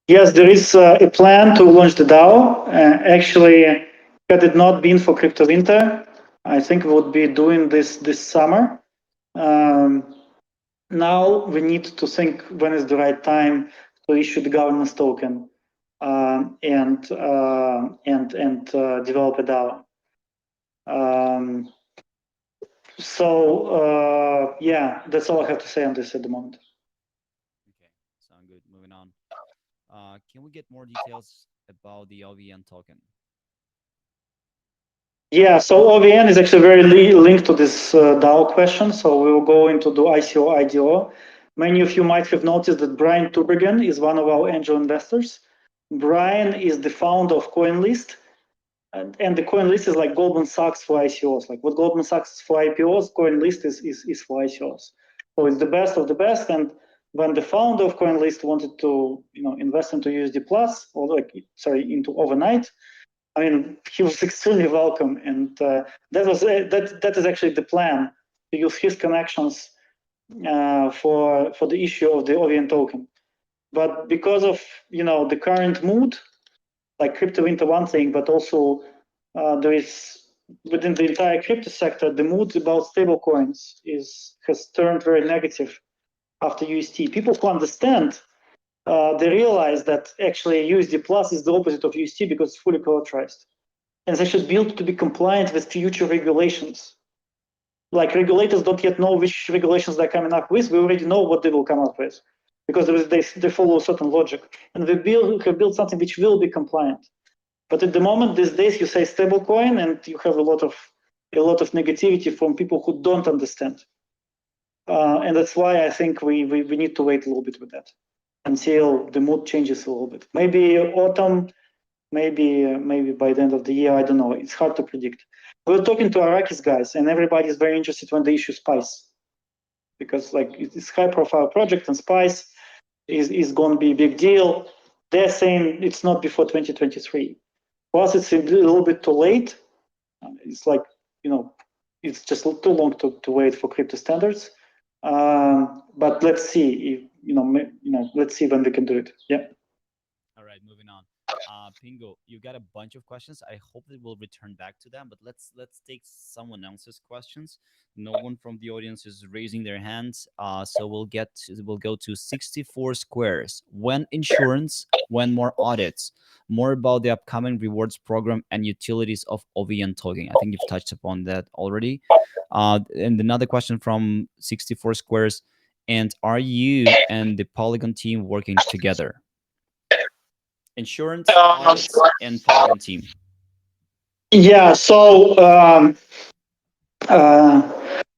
Yes, there is a plan to launch the DAO. Actually, had it not been for Crypto Winter, I think we would be doing this summer. Now we need to think when is the right time to issue the governance token and develop a DAO. Yeah, that's all I have to say on this at the moment. Okay, sound good. Moving on. Can we get more details about the OVN token? Yeah, so OVN is actually very linked to this DAO question. So we will go into the ICO, IDO. Many of you might have noticed that Brian Tubergen is one of our angel investors. Brian is the founder of CoinList. And the CoinList is like Goldman Sachs for ICOs. Like what Goldman Sachs is for IPOs, CoinList is for ICOs. So it's the best of the best. And when the founder of CoinList wanted to, invest into USD Plus, or into overnight, I mean, he was extremely welcome, and that is actually the plan, to use his connections for the issue of the OVN token. But because of the current mood, like crypto winter, one thing, but also there is within the entire crypto sector, the mood about stable coins has turned very negative after UST. People who understand, they realize that actually USD Plus is the opposite of UST because it's fully collateralized. And they should build to be compliant with future regulations. Like, regulators don't yet know which regulations they're coming up with. We already know what they will come up with, because they follow a certain logic. And we have built something which will be compliant. But at the moment, these days, you say stablecoin, and you have a lot of negativity from people who don't understand. And that's why I think we need to wait a little bit with that until the mood changes a little bit. Maybe autumn, maybe by the end of the year, I don't know. It's hard to predict. We were talking to Arrakis guys, and everybody is very interested when they issue Spice, because like it's high-profile project, and Spice is going to be a big deal. They're saying it's not before 2023. For us, it's a little bit too late. It's like, it's just too long to wait for crypto standards. But let's see if, let's see when we can do it. Yeah. All right, moving on. Pingo, you got a bunch of questions. I hope that we'll return back to them, but let's take someone else's questions. No one from the audience is raising their hands, so we'll go to 64 squares. When insurance, when more audits, more about the upcoming rewards program and utilities of OVN token. I think you've touched upon that already. And another question from 64 squares. And are you and the Polygon team working together? Insurance, audits, and Polygon team. Yeah, so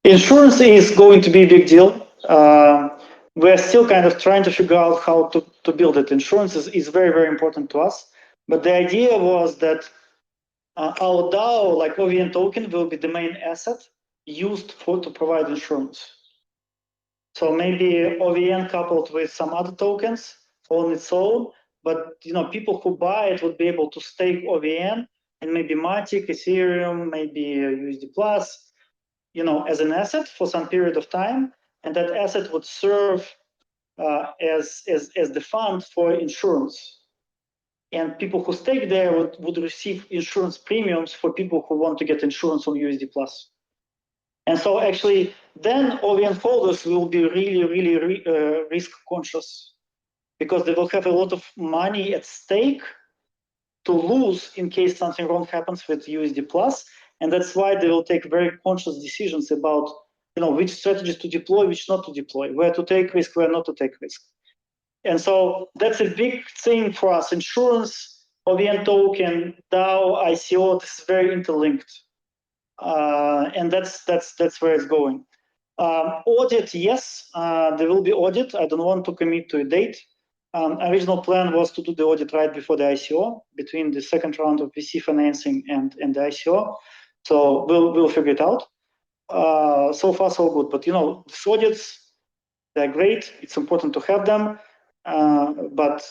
insurance is going to be a big deal. We're still kind of trying to figure out how to build it. Insurance is very, very important to us. But the idea was that our DAO, like OVN token, will be the main asset used to provide insurance. So maybe OVN coupled with some other tokens on its own, but people who buy it would be able to stake OVN and maybe Matic, Ethereum, maybe USD Plus, as an asset for some period of time, and that asset would serve as the fund for insurance. And people who stake there would receive insurance premiums for people who want to get insurance on USD Plus. And so actually, then OVN holders will be really, really risk conscious, because they will have a lot of money at stake to lose in case something wrong happens with USD Plus. And that's why they will take very conscious decisions about which strategies to deploy, which not to deploy, where to take risk, where not to take risk. And so that's a big thing for us. Insurance, OVN token, DAO, ICO, this is very interlinked. And that's where it's going. Audit, yes, there will be audit. I don't want to commit to a date. Original plan was to do the audit right before the ICO, between the second round of VC financing and the ICO. So we'll figure it out. So far, so good. But these audits, they're great. It's important to have them. But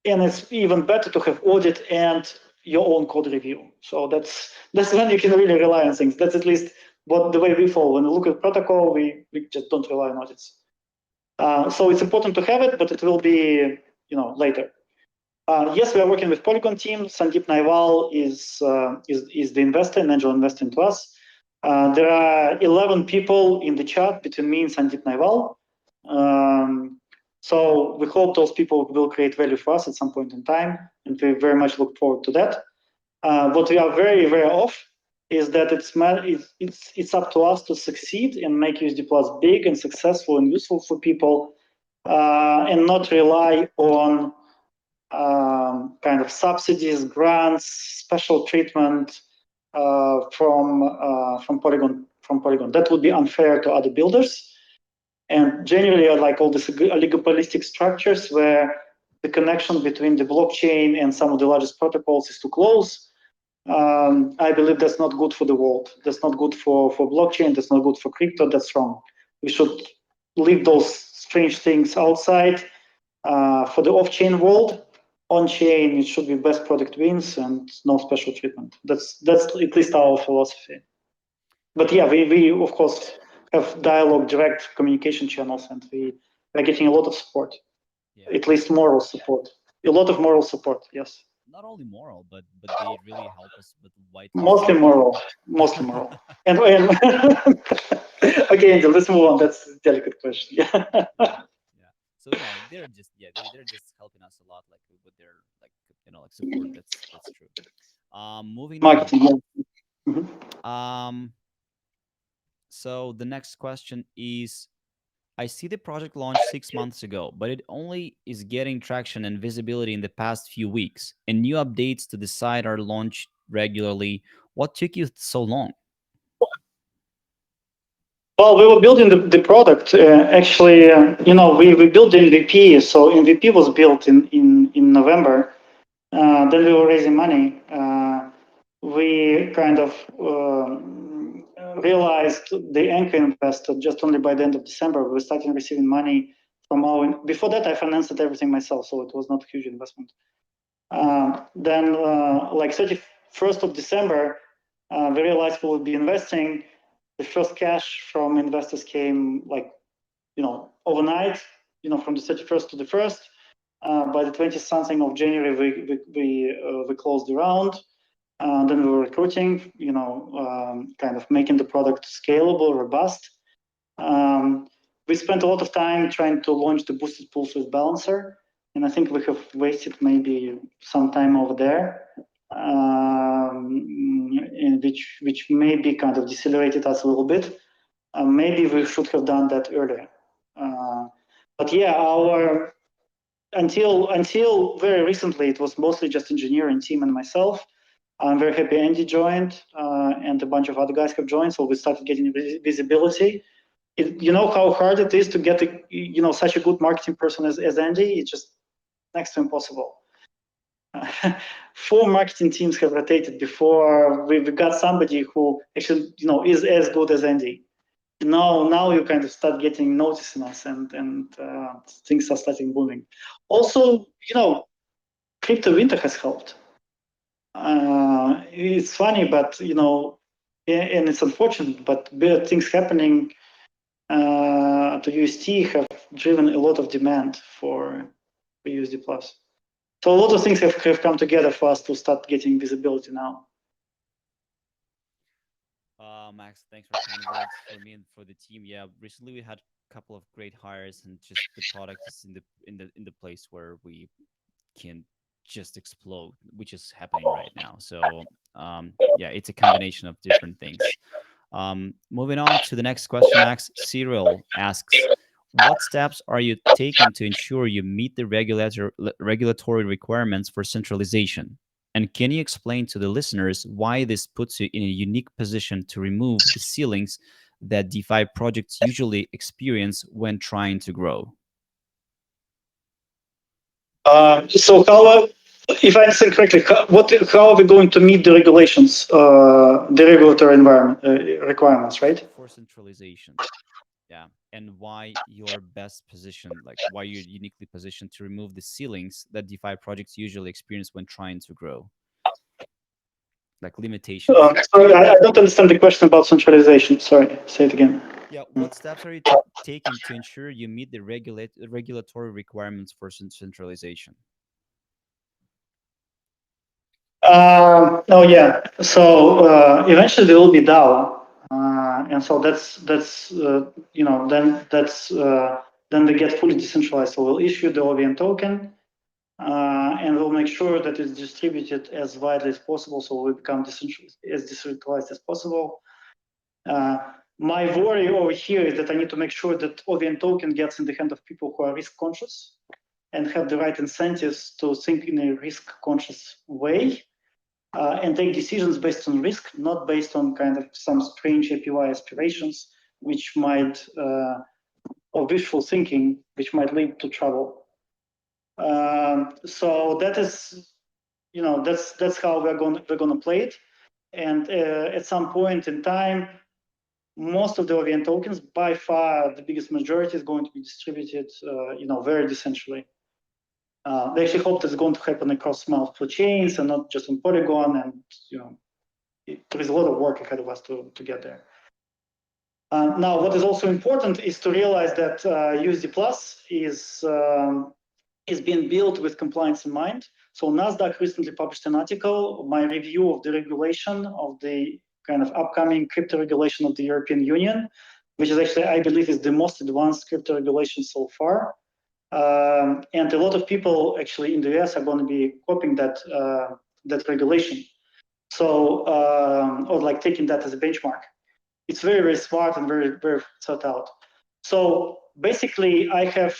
and it's even better to have audit and your own code review. So that's when you can really rely on things. That's at least the way we follow. When we look at protocol, we just don't rely on audits. So it's important to have it, but it will be later. Yes, we are working with Polygon team. Sandeep Naiwal is the investor, an angel investor into us. There are 11 people in the chat between me and Sandeep Naiwal. So we hope those people will create value for us at some point in time, and we very much look forward to that. What we are very aware of is that it's up to us to succeed and make USD Plus big and successful and useful for people, and not rely on kind of subsidies, grants, special treatment from Polygon. That would be unfair to other builders. And generally, I like all these oligopolistic structures where the connection between the blockchain and some of the largest protocols is too close. I believe that's not good for the world. That's not good for blockchain. That's not good for crypto. That's wrong. We should leave those strange things outside. For the off-chain world, on-chain it should be best product wins and no special treatment. That's at least our philosophy. But yeah, we of course have dialogue, direct communication channels, and we are getting a lot of support. Yeah. At least moral support. A lot of moral support. Yes. Not only moral, but they really help us with Mostly whitelisting. moral. Mostly moral. And okay, Angel, let's move on. That's a delicate question. Yeah. Yeah. So they're just they're just helping us a lot, like with their like like support. That's true. Moving on. Marketing. Yeah. Mhm. So the next question is, I see the project launched 6 months ago, but it only is getting traction and visibility in the past few weeks, and new updates to the site are launched regularly. What took you so long? Well, we were building the product. Actually, we built the MVP. So MVP was built in November. Then we were raising money. We kind of realized the anchor investor just only by the end of December. We were starting receiving money from our. Before that, I financed everything myself, so it was not a huge investment. Then, like 31st of December, we realized we would be investing. The first cash from investors came like, overnight, from the 31st to the 1st. By the 20th something of January, we closed the round. Then we were recruiting, kind of making the product scalable, robust. We spent a lot of time trying to launch the boosted pulse with balancer, and I think we have wasted maybe some time over there, which maybe kind of decelerated us a little bit. Maybe we should have done that earlier. But yeah, until very recently, it was mostly just engineering team and myself. I'm very happy Andy joined, and a bunch of other guys have joined, so we started getting visibility. You know how hard it is to get such a good marketing person as Andy. It's just next to impossible. 4 marketing teams have rotated before we got somebody who actually is as good as Andy. Now you kind of start getting notice in us, and things are starting booming. Also, crypto winter has helped. It's funny, but and it's unfortunate, but bad things happening to UST have driven a lot of demand for USD Plus. So a lot of things have come together for us to start getting visibility now. Max, thanks for kind words for me and for the team. Yeah, recently we had a couple of great hires, and just the product is in the place where we can just explode, which is happening right now. So yeah, it's a combination of different things. Moving on to the next question, Max. Cyril asks, what steps are you taking to ensure you meet the regulatory requirements for centralization? And can you explain to the listeners why this puts you in a unique position to remove the ceilings that DeFi projects usually experience when trying to grow? So if I understand correctly, how are we going to meet the regulations, the regulatory environment requirements, right? For centralization. Yeah, and why you're best positioned, like why you're uniquely positioned to remove the ceilings that DeFi projects usually experience when trying to grow, like limitations. Sorry, I don't understand the question about centralization. Sorry, say it again. Yeah, what steps are you taking to ensure you meet the regulatory requirements for centralization? Oh yeah. So eventually there will be DAO, and so then they get fully decentralized. So we'll issue the OVN token, and we'll make sure that it's distributed as widely as possible, so we become as decentralized as possible. My worry over here is that I need to make sure that OVN token gets in the hand of people who are risk conscious and have the right incentives to think in a risk conscious way. And take decisions based on risk, not based on kind of some strange APY aspirations, which might, or wishful thinking, which might lead to trouble. So that is, that's how we're going to play it. And at some point in time, most of the OVN tokens, by far the biggest majority, is going to be distributed, very decentrally. They actually hope that's going to happen across multiple chains and not just on Polygon. And there is a lot of work ahead of us to get there. Now, what is also important is to realize that USD Plus is being built with compliance in mind. So NASDAQ recently published an article, my review of the regulation of the kind of upcoming crypto regulation of the European Union, which is actually, I believe, is the most advanced crypto regulation so far. And a lot of people actually in the US are going to be copying that regulation. So, or like taking that as a benchmark. It's very, very smart and very, very thought out. So basically, I have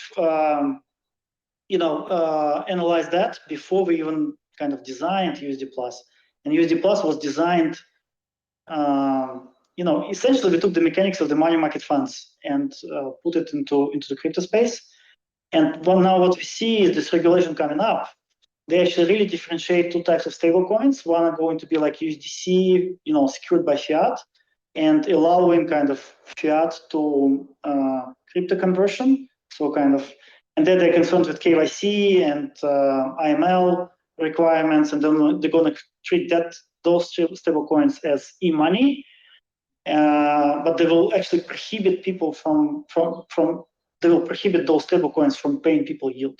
analyzed that before we even kind of designed USD Plus. And USD Plus was designed, essentially we took the mechanics of the money market funds and put it into the crypto space. And now what we see is this regulation coming up. They actually really differentiate two types of stable coins. One are going to be like USDC, secured by fiat, and allowing kind of fiat to crypto conversion. So kind of, and then they're concerned with KYC and IML requirements, and then they're going to treat those stable coins as e-money. But they will actually prohibit people they will prohibit those stable coins from paying people yield.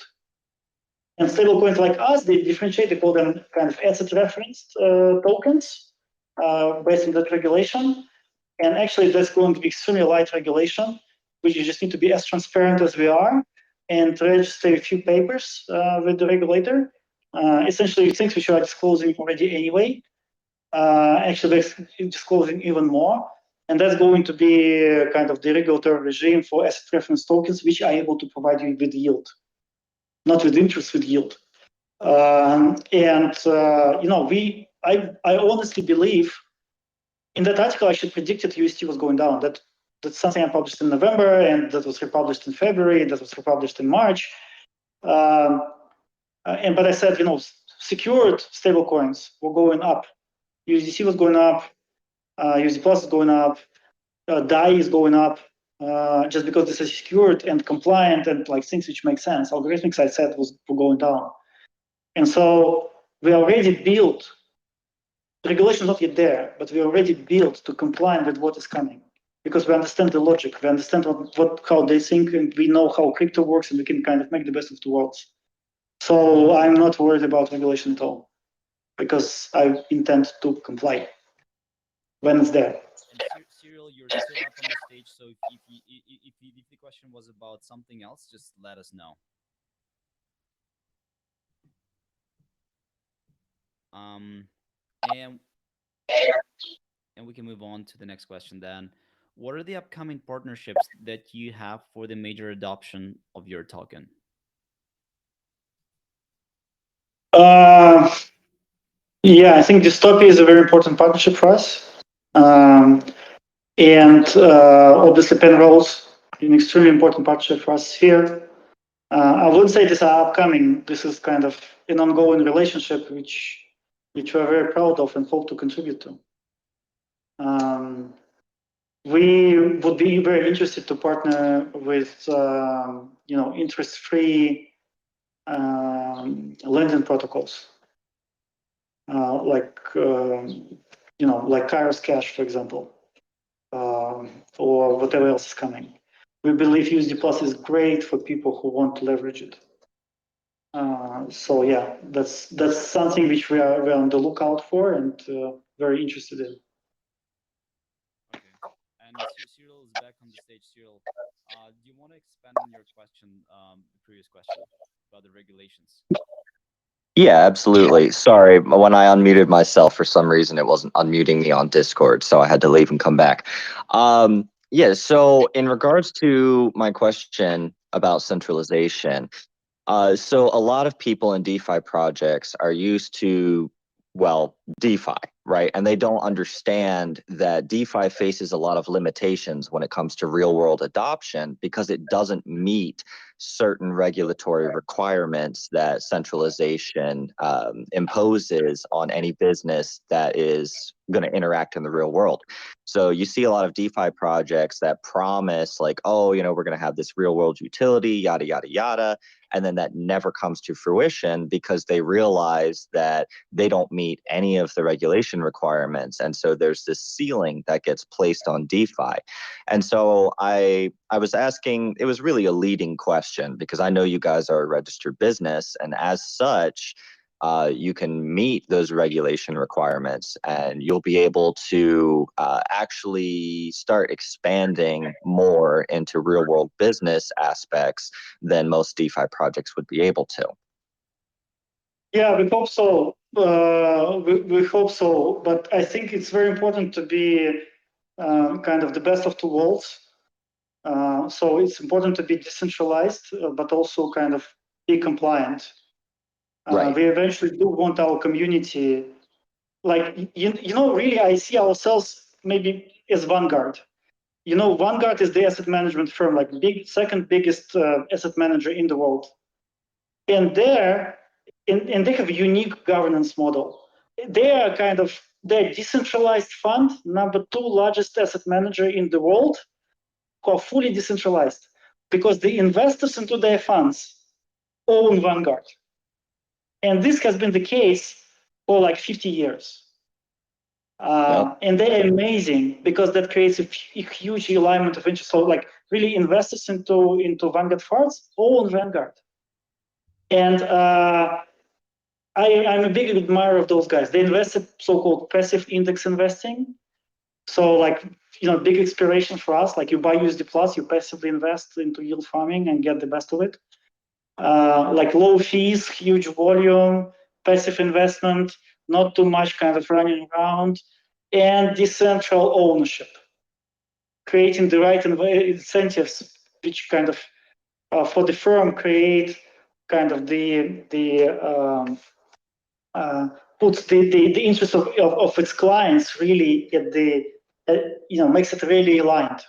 And stable coins like us, they differentiate, they call them kind of asset referenced tokens based on that regulation. And actually, that's going to be extremely light regulation, which you just need to be as transparent as we are and register a few papers with the regulator. Essentially, things which you are disclosing already anyway. Actually, they're disclosing even more. And that's going to be kind of the regulatory regime for asset reference tokens, which are able to provide you with yield, not with interest, with yield. I honestly believe in that article, I should predicted UST was going down. That's something I published in November, and that was republished in February, and that was republished in March. But I said, secured stablecoins were going up. USDC was going up. USD Plus is going up. DAI is going up. Just because this is secured and compliant and like things which make sense. Algorithmics, I said, were going down. And so we already built, the regulation is not yet there, but we already built to comply with what is coming. Because we understand the logic, we understand how they think, and we know how crypto works, and we can kind of make the best of two worlds. So I'm not worried about regulation at all, because I intend to comply when it's there. And Cyril, you're still up on the stage, so if the question was about something else, just let us know. And we can move on to the next question then. What are the upcoming partnerships that you have for the major adoption of your token? Yeah, I think Dystopia is a very important partnership for us. And obviously Penrose, an extremely important partnership for us here. I wouldn't say these are upcoming. This is kind of an ongoing relationship which we're very proud of and hope to contribute to. We would be very interested to partner with interest-free lending protocols, like Kairos Cash, for example, or whatever else is coming. We believe USD Plus is great for people who want to leverage it. So yeah, that's something which we're on the lookout for and very interested in. Okay. And Cyril is back on the stage. Cyril, do you want to expand on your question, the previous question about the regulations? Yeah, absolutely. Sorry, when I unmuted myself, for some reason it wasn't unmuting me on Discord, so I had to leave and come back. Yeah, so in regards to my question about centralization, so a lot of people in DeFi projects are used to, well, DeFi, right? And they don't understand that DeFi faces a lot of limitations when it comes to real world adoption because it doesn't meet certain regulatory requirements that centralization imposes on any business that is going to interact in the real world. So you see a lot of DeFi projects that promise like, oh, we're going to have this real world utility, yada, yada, yada. And then that never comes to fruition because they realize that they don't meet any of the regulation requirements. And so there's this ceiling that gets placed on DeFi. And so I was asking, it was really a leading question because I know you guys are a registered business, and as such, you can meet those regulation requirements and you'll be able to actually start expanding more into real world business aspects than most DeFi projects would be able to. Yeah, we hope so. We hope so. But I think it's very important to be kind of the best of two worlds. So it's important to be decentralized, but also kind of be compliant. Right. We eventually do want our community, like, really, I see ourselves maybe as Vanguard. Vanguard is the asset management firm, like second biggest asset manager in the world. And they have a unique governance model. They're decentralized fund, number two largest asset manager in the world, who are fully decentralized because the investors into their funds own Vanguard. And this has been the case for like 50 years. And they're amazing because that creates a huge alignment of interest. So like really investors into Vanguard funds own Vanguard. And I'm a big admirer of those guys. They invested so-called passive index investing. So like, big inspiration for us. Like you buy USD Plus, you passively invest into yield farming and get the best of it. Like low fees, huge volume, passive investment, not too much kind of running around, and decentral ownership. Creating the right incentives, which kind of for the firm create kind of puts the interest of its clients really at makes it really aligned.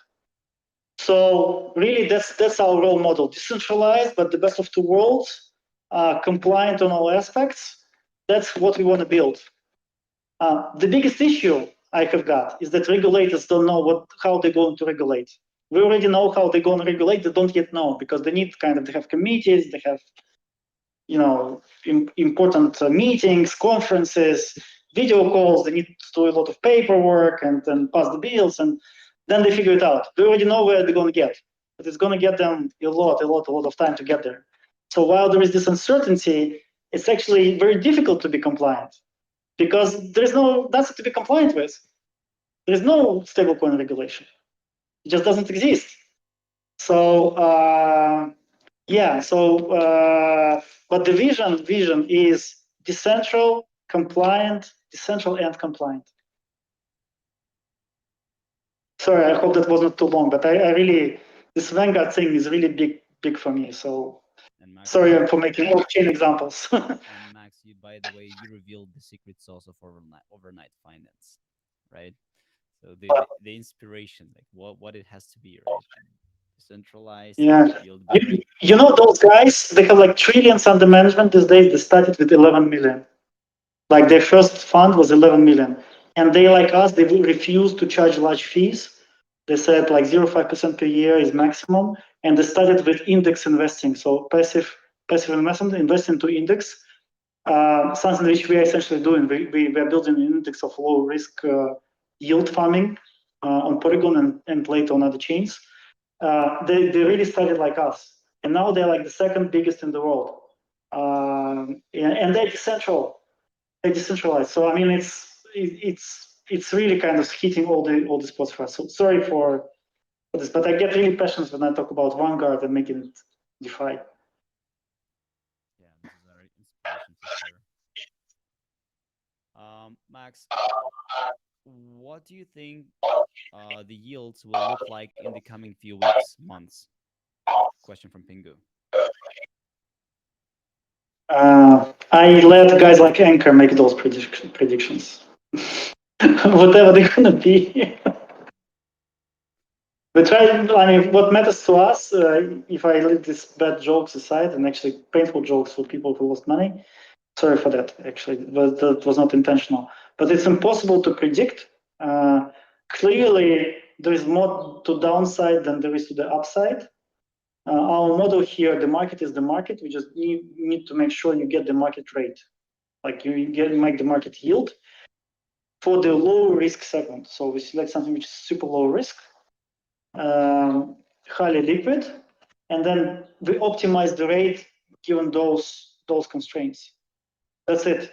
So really that's our role model: decentralized but the best of two worlds, compliant on all aspects. That's what we want to build. The biggest issue I have got is that regulators don't know how they're going to regulate. We already know how they're going to regulate. They don't yet know because they need they have committees, they have important meetings, conferences, video calls. They need to do a lot of paperwork and pass the bills, and then they figure it out. They already know where they're going to get, but it's going to get them a lot of time to get there. So while there is this uncertainty, it's actually very difficult to be compliant because there's nothing to be compliant with. There's no stablecoin regulation. It just doesn't exist. So but the vision is decentral, compliant, decentral and compliant. Sorry, I hope that wasn't too long, but I really, this Vanguard thing is really big for me. So Max, sorry for making off-chain examples. and Max, by the way, you revealed the secret sauce of overnight finance, right? So the inspiration, like what it has to be, right? Decentralized, Yeah. yield bearing. Those guys, they have like trillions under management these days. They started with 11 million. Like their first fund was 11 million. And they, like us, they will refuse to charge large fees. They said like 0.5% per year is maximum. And they started with index investing. So passive investment, invest into index. Something which we are essentially doing. We are building an index of low risk yield farming on Polygon and later on other chains. They really started like us. And now they're like the second biggest in the world. And they're decentralized. So I mean, it's really kind of hitting all the spots for us. So sorry for this, but I get really passionate when I talk about Vanguard and making it DeFi. Yeah, this is our inspiration for sure. Max, what do you think the yields will look like in the coming few weeks, months? Question from Pingu. I let guys like Anchor make those predictions. whatever they're gonna be. We try. I mean, what matters to us, if I leave these bad jokes aside, and actually painful jokes for people who lost money. Sorry for that. Actually, that was not intentional. But it's impossible to predict. Clearly, there is more to downside than there is to the upside. Our model here, the market is the market. We just need to make sure you get the market rate, like make the market yield for the low risk segment. So we select something which is super low risk, highly liquid, and then we optimize the rate given those constraints. That's it.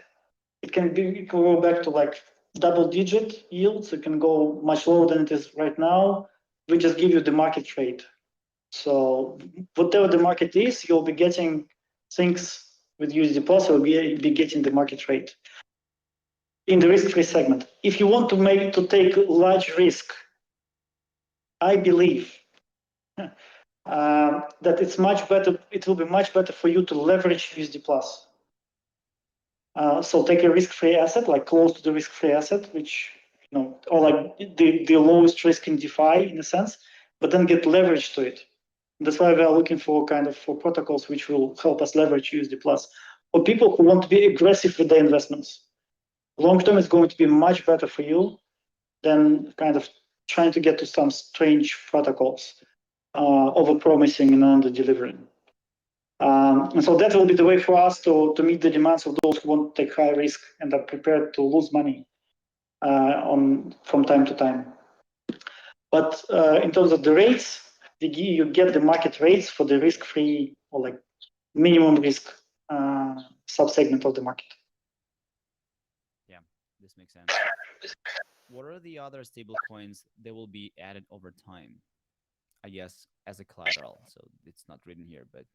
It can go back to like double digit yields. It can go much lower than it is right now. We just give you the market rate. So whatever the market is, you'll be getting things with USD Plus. You'll be getting the market rate in the risk-free segment. If you want to take large risk, I believe that it's much better. It will be much better for you to leverage USD Plus. So take a risk-free asset, like close to the risk-free asset, which or like the lowest risk in DeFi in a sense, but then get leverage to it. That's why we are looking for for protocols which will help us leverage USD Plus. For people who want to be aggressive with their investments, long term is going to be much better for you than kind of trying to get to some strange protocols, over promising and under delivering. And so that will be the way for us to meet the demands of those who want to take high risk and are prepared to lose money from time to time. But in terms of the rates, you get the market rates for the risk-free or like minimum risk subsegment of the market. Yeah, this makes sense. What are the other stable coins that will be added over time? I guess as a collateral. So it's not written here, but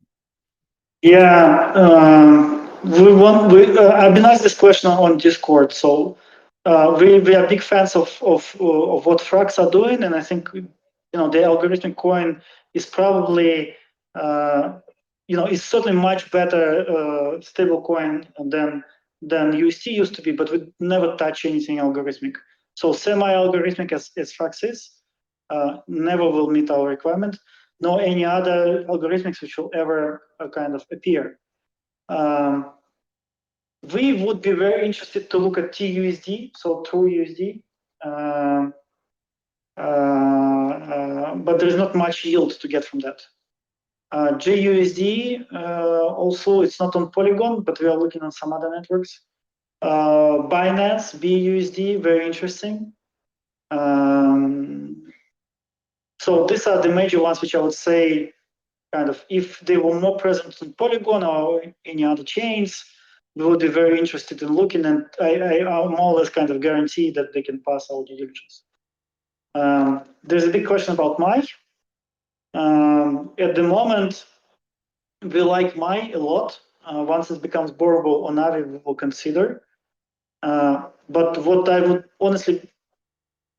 Yeah, I've been asked this question on Discord. So we are big fans of what Frax are doing, and I think the algorithmic coin is probably is certainly much better stable coin than UST used to be, but we never touch anything algorithmic. So semi-algorithmic as Frax is never will meet our requirement, nor any other algorithmics which will ever kind of appear. We would be very interested to look at TUSD, so True USD, but there's not much yield to get from that. JUSD, also it's not on Polygon, but we are looking on some other networks. Binance, BUSD, very interesting. So these are the major ones which I would say kind of, if they were more present on Polygon or any other chains, we would be very interested in looking, and I more or less kind of guarantee that they can pass our due diligence. There's a big question about MAI. At the moment, we like MAI a lot. Once it becomes borrowable on Aave, we will consider. But what I would honestly,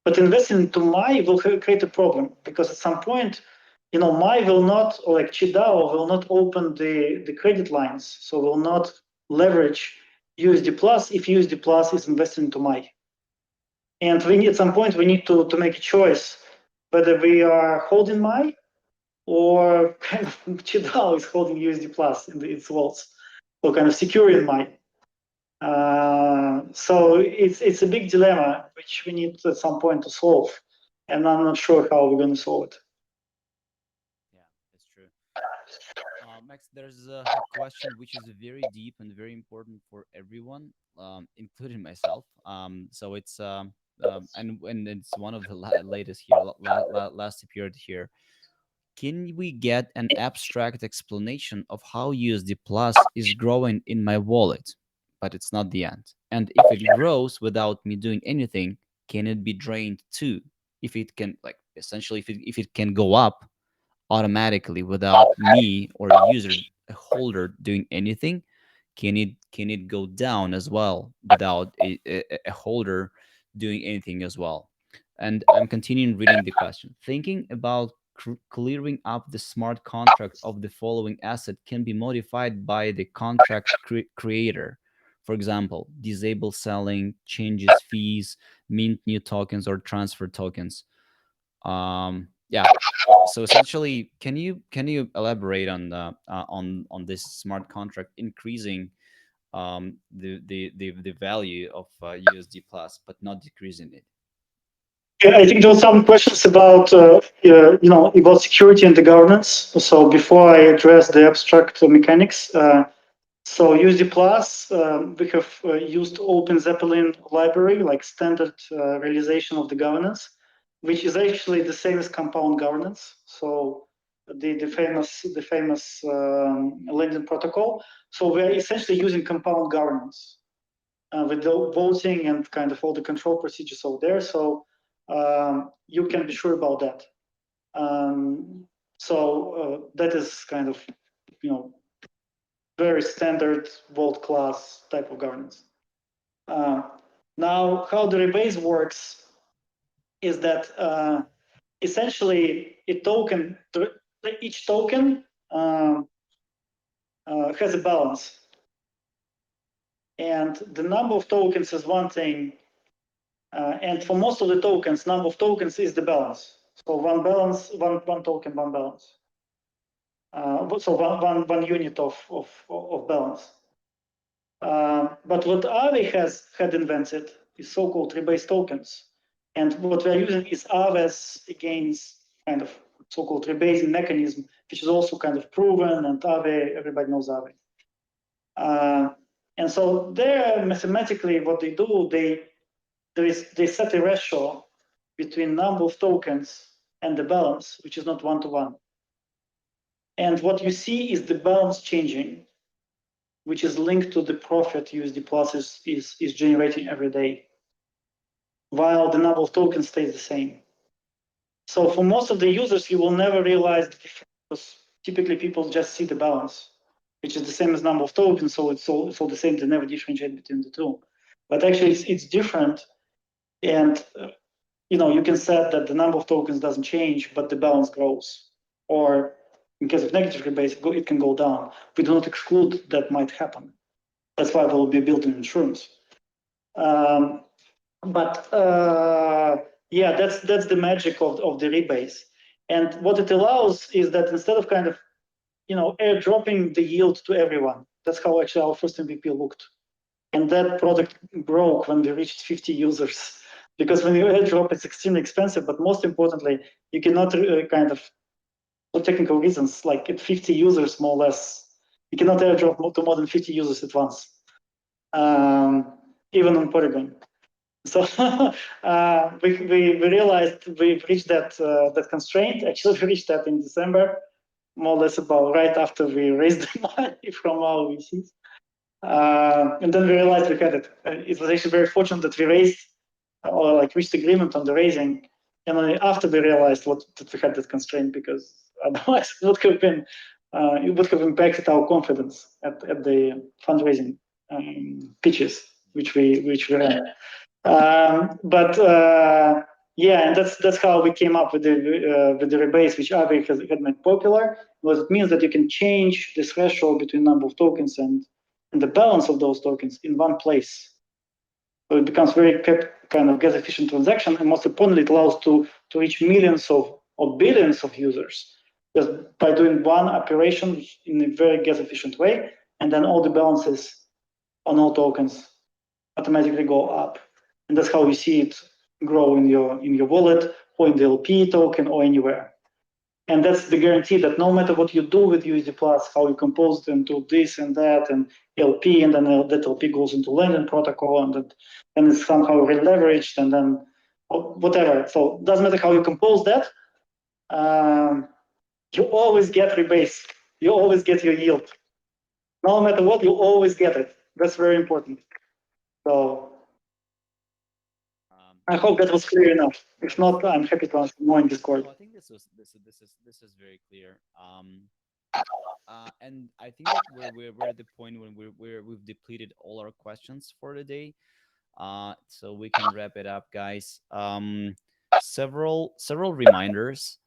but investing into MAI will create a problem, because at some point, MAI will not, or like Chidao will not open the credit lines, so will not leverage USD Plus if USD Plus is invested into MAI. And at some point we need to make a choice whether we are holding MAI or kind of Chidao is holding USD Plus in its wallets, or kind of securing MAI. So it's a big dilemma which we need at some point to solve, and I'm not sure how we're going to solve it. yeah, that's true. Max, there's a question which is very deep and very important for everyone, including myself. So it's and it's one of the latest here, last appeared here. Can we get an abstract explanation of how USD Plus is growing in my wallet? But it's not the end. And if it grows without me doing anything, can it be drained too? If it can, like, essentially, if it can go up automatically without me or a user, a holder, doing anything, can it go down as well without a holder doing anything as well? And I'm continuing reading the question. Thinking about clearing up the smart contract of the following asset can be modified by the contract creator. For example, disable selling, changes fees, mint new tokens, or transfer tokens. Yeah. So essentially, can you elaborate on the on this smart contract increasing the value of USD plus, but not decreasing it? Yeah, I think there were some questions about about security and the governance. So before I address the abstract mechanics, so USD Plus, we have used Open Zeppelin library, like standard realization of the governance, which is actually the same as compound governance. So the famous lending protocol. So we're essentially using compound governance with the voting and kind of all the control procedures over there. So you can be sure about that. That is kind of you know very standard world-class type of governance. Uh, Now, how the rebase works is that essentially each token has a balance, and the number of tokens is one thing. And for most of the tokens, number of tokens is the balance. So one balance, one token, one balance. So one unit of balance. But what Aave had invented is so-called rebase tokens. And what we're using is Aave's against kind of so-called rebasing mechanism, which is also kind of proven, and Aave, everybody knows Aave. And so there, mathematically, what they do, they set a ratio between number of tokens and the balance, which is not one-to-one. And what you see is the balance changing, which is linked to the profit USD Plus is generating every day, while the number of tokens stays the same. So for most of the users, you will never realize the difference, because typically people just see the balance, which is the same as number of tokens, so it's all the same. They never differentiate between the two. But actually, it's different, and you can set that the number of tokens doesn't change, but the balance grows. Or in case of negative rebase, it can go down. We do not exclude that might happen. That's why we'll be building insurance. But yeah, that's the magic of the rebase. And what it allows is that instead of kind of airdropping the yield to everyone, that's how actually our first MVP looked. And that product broke when we reached 50 users. Because when you airdrop, it's extremely expensive, but most importantly, you cannot kind of, for technical reasons, like at 50 users, more or less, you cannot airdrop to more than 50 users at once, even on Polygon. So we realized we've reached that constraint. Actually, we reached that in December, more or less about right after we raised the money from our VCs. And then we realized we had it. It was actually very fortunate that we raised or like reached agreement on the raising, and only after we realized that we had that constraint, because otherwise it would have impacted our confidence at the fundraising pitches which we ran. But yeah, and that's how we came up with the rebase, which Aave had made popular. Was it means that you can change the threshold between number of tokens and the balance of those tokens in one place. So it becomes very kind of gas efficient transaction, and most importantly, it allows to reach millions or billions of users just by doing one operation in a very gas efficient way, and then all the balances on all tokens automatically go up, and that's how you see it grow in your wallet or in the LP token or anywhere. And that's the guarantee that no matter what you do with USD Plus, how you compose them to this and that and LP, and then that LP goes into lending protocol, and then it's somehow re-leveraged, and then whatever. So it doesn't matter how you compose that. You always get rebase. You always get your yield. No matter what, you always get it. That's very important. So I hope that was clear enough. If not, I'm happy to answer more in Discord. No, I think this is very clear. And I think that we're at the point when we've depleted all our questions for the day. So we can wrap it up, guys. Several reminders.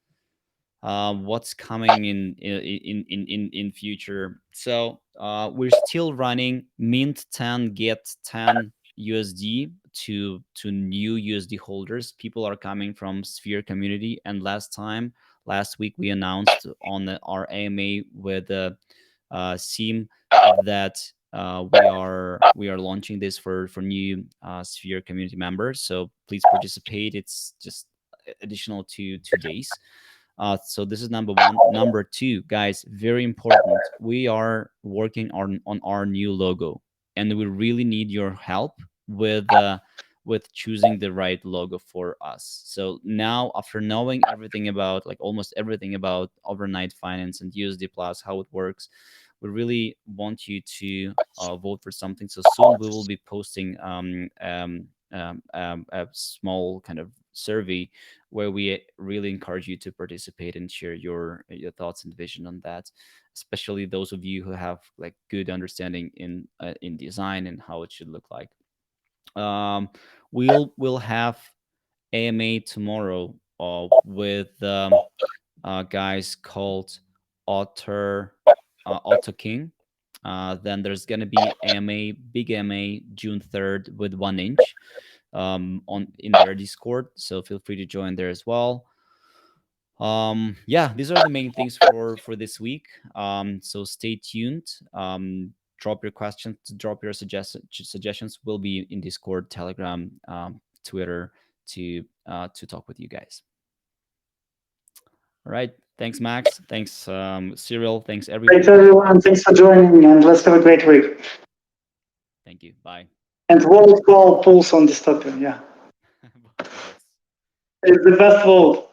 what's coming in future. So we're still running mint 10 get 10 USD to new USD holders. People are coming from Sphere community, and last week we announced on our AMA with Seam that we are launching this for new Sphere community members. So please participate. It's just additional 2 days. So this is number one. Number two, guys, very important. We are working on our new logo, and we really need your help with choosing the right logo for us. So now, after knowing everything about, like, almost everything about overnight finance and USD Plus, how it works, we really want you to vote for something. So soon we will be posting a small kind of survey where we really encourage you to participate and share your thoughts and vision on that, especially those of you who have like good understanding in design and how it should look like. um, we'll have AMA tomorrow with guys called Otter King. Then there's gonna be AMA, big AMA, June 3rd with 1inch on in their Discord. So feel free to join there as well. Yeah, these are the main things for this week. So stay tuned. Drop your questions, drop your suggestions. Will be in Discord, Telegram, Twitter to talk with you guys. All right. Thanks, Max. Thanks, Cyril. Thanks, Thanks, everyone. everyone. Thanks for joining, and let's have a great week. Thank you. Bye. And world call pulse on this topic. Yeah, Yes. it's the best vote.